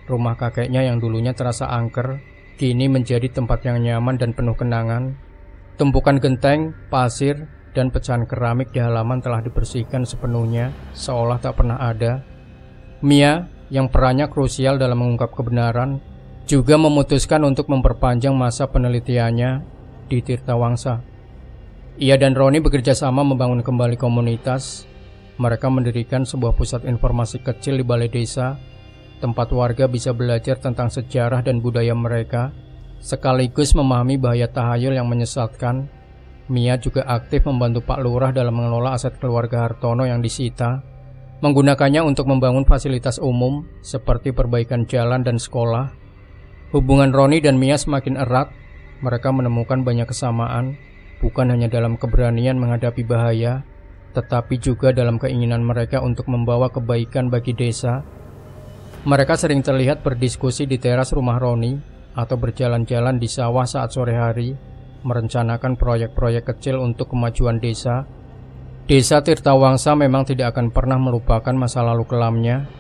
Speaker 1: Rumah kakeknya yang dulunya terasa angker, kini menjadi tempat yang nyaman dan penuh kenangan. Tumpukan genteng, pasir, dan pecahan keramik di halaman telah dibersihkan sepenuhnya, seolah tak pernah ada. Mia, yang perannya krusial dalam mengungkap kebenaran, juga memutuskan untuk memperpanjang masa penelitiannya di Tirtawangsa. Ia dan Roni bekerja sama membangun kembali komunitas. Mereka mendirikan sebuah pusat informasi kecil di balai desa, tempat warga bisa belajar tentang sejarah dan budaya mereka, sekaligus memahami bahaya tahayul yang menyesatkan. Mia juga aktif membantu Pak Lurah dalam mengelola aset keluarga Hartono yang disita, menggunakannya untuk membangun fasilitas umum seperti perbaikan jalan dan sekolah. Hubungan Roni dan Mia semakin erat. Mereka menemukan banyak kesamaan, bukan hanya dalam keberanian menghadapi bahaya, tetapi juga dalam keinginan mereka untuk membawa kebaikan bagi desa. Mereka sering terlihat berdiskusi di teras rumah Roni atau berjalan-jalan di sawah saat sore hari, merencanakan proyek-proyek kecil untuk kemajuan desa. Desa Tirtawangsa memang tidak akan pernah melupakan masa lalu kelamnya,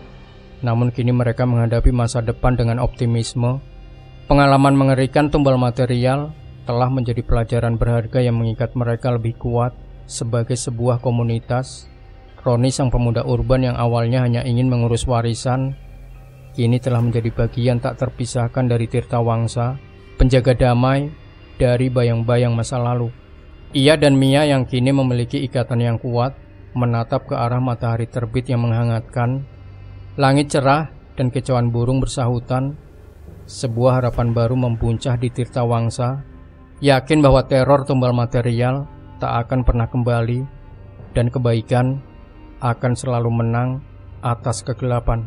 Speaker 1: namun kini mereka menghadapi masa depan dengan optimisme. Pengalaman mengerikan tumbal material telah menjadi pelajaran berharga yang mengikat mereka lebih kuat sebagai sebuah komunitas. Roni, sang pemuda urban yang awalnya hanya ingin mengurus warisan, kini telah menjadi bagian tak terpisahkan dari Tirtawangsa, penjaga damai dari bayang-bayang masa lalu. Ia dan Mia yang kini memiliki ikatan yang kuat menatap ke arah matahari terbit yang menghangatkan. Langit cerah dan kicauan burung bersahutan. Sebuah harapan baru membuncah di Tirtawangsa, yakin bahwa teror tumbal material tak akan pernah kembali dan kebaikan akan selalu menang atas kegelapan.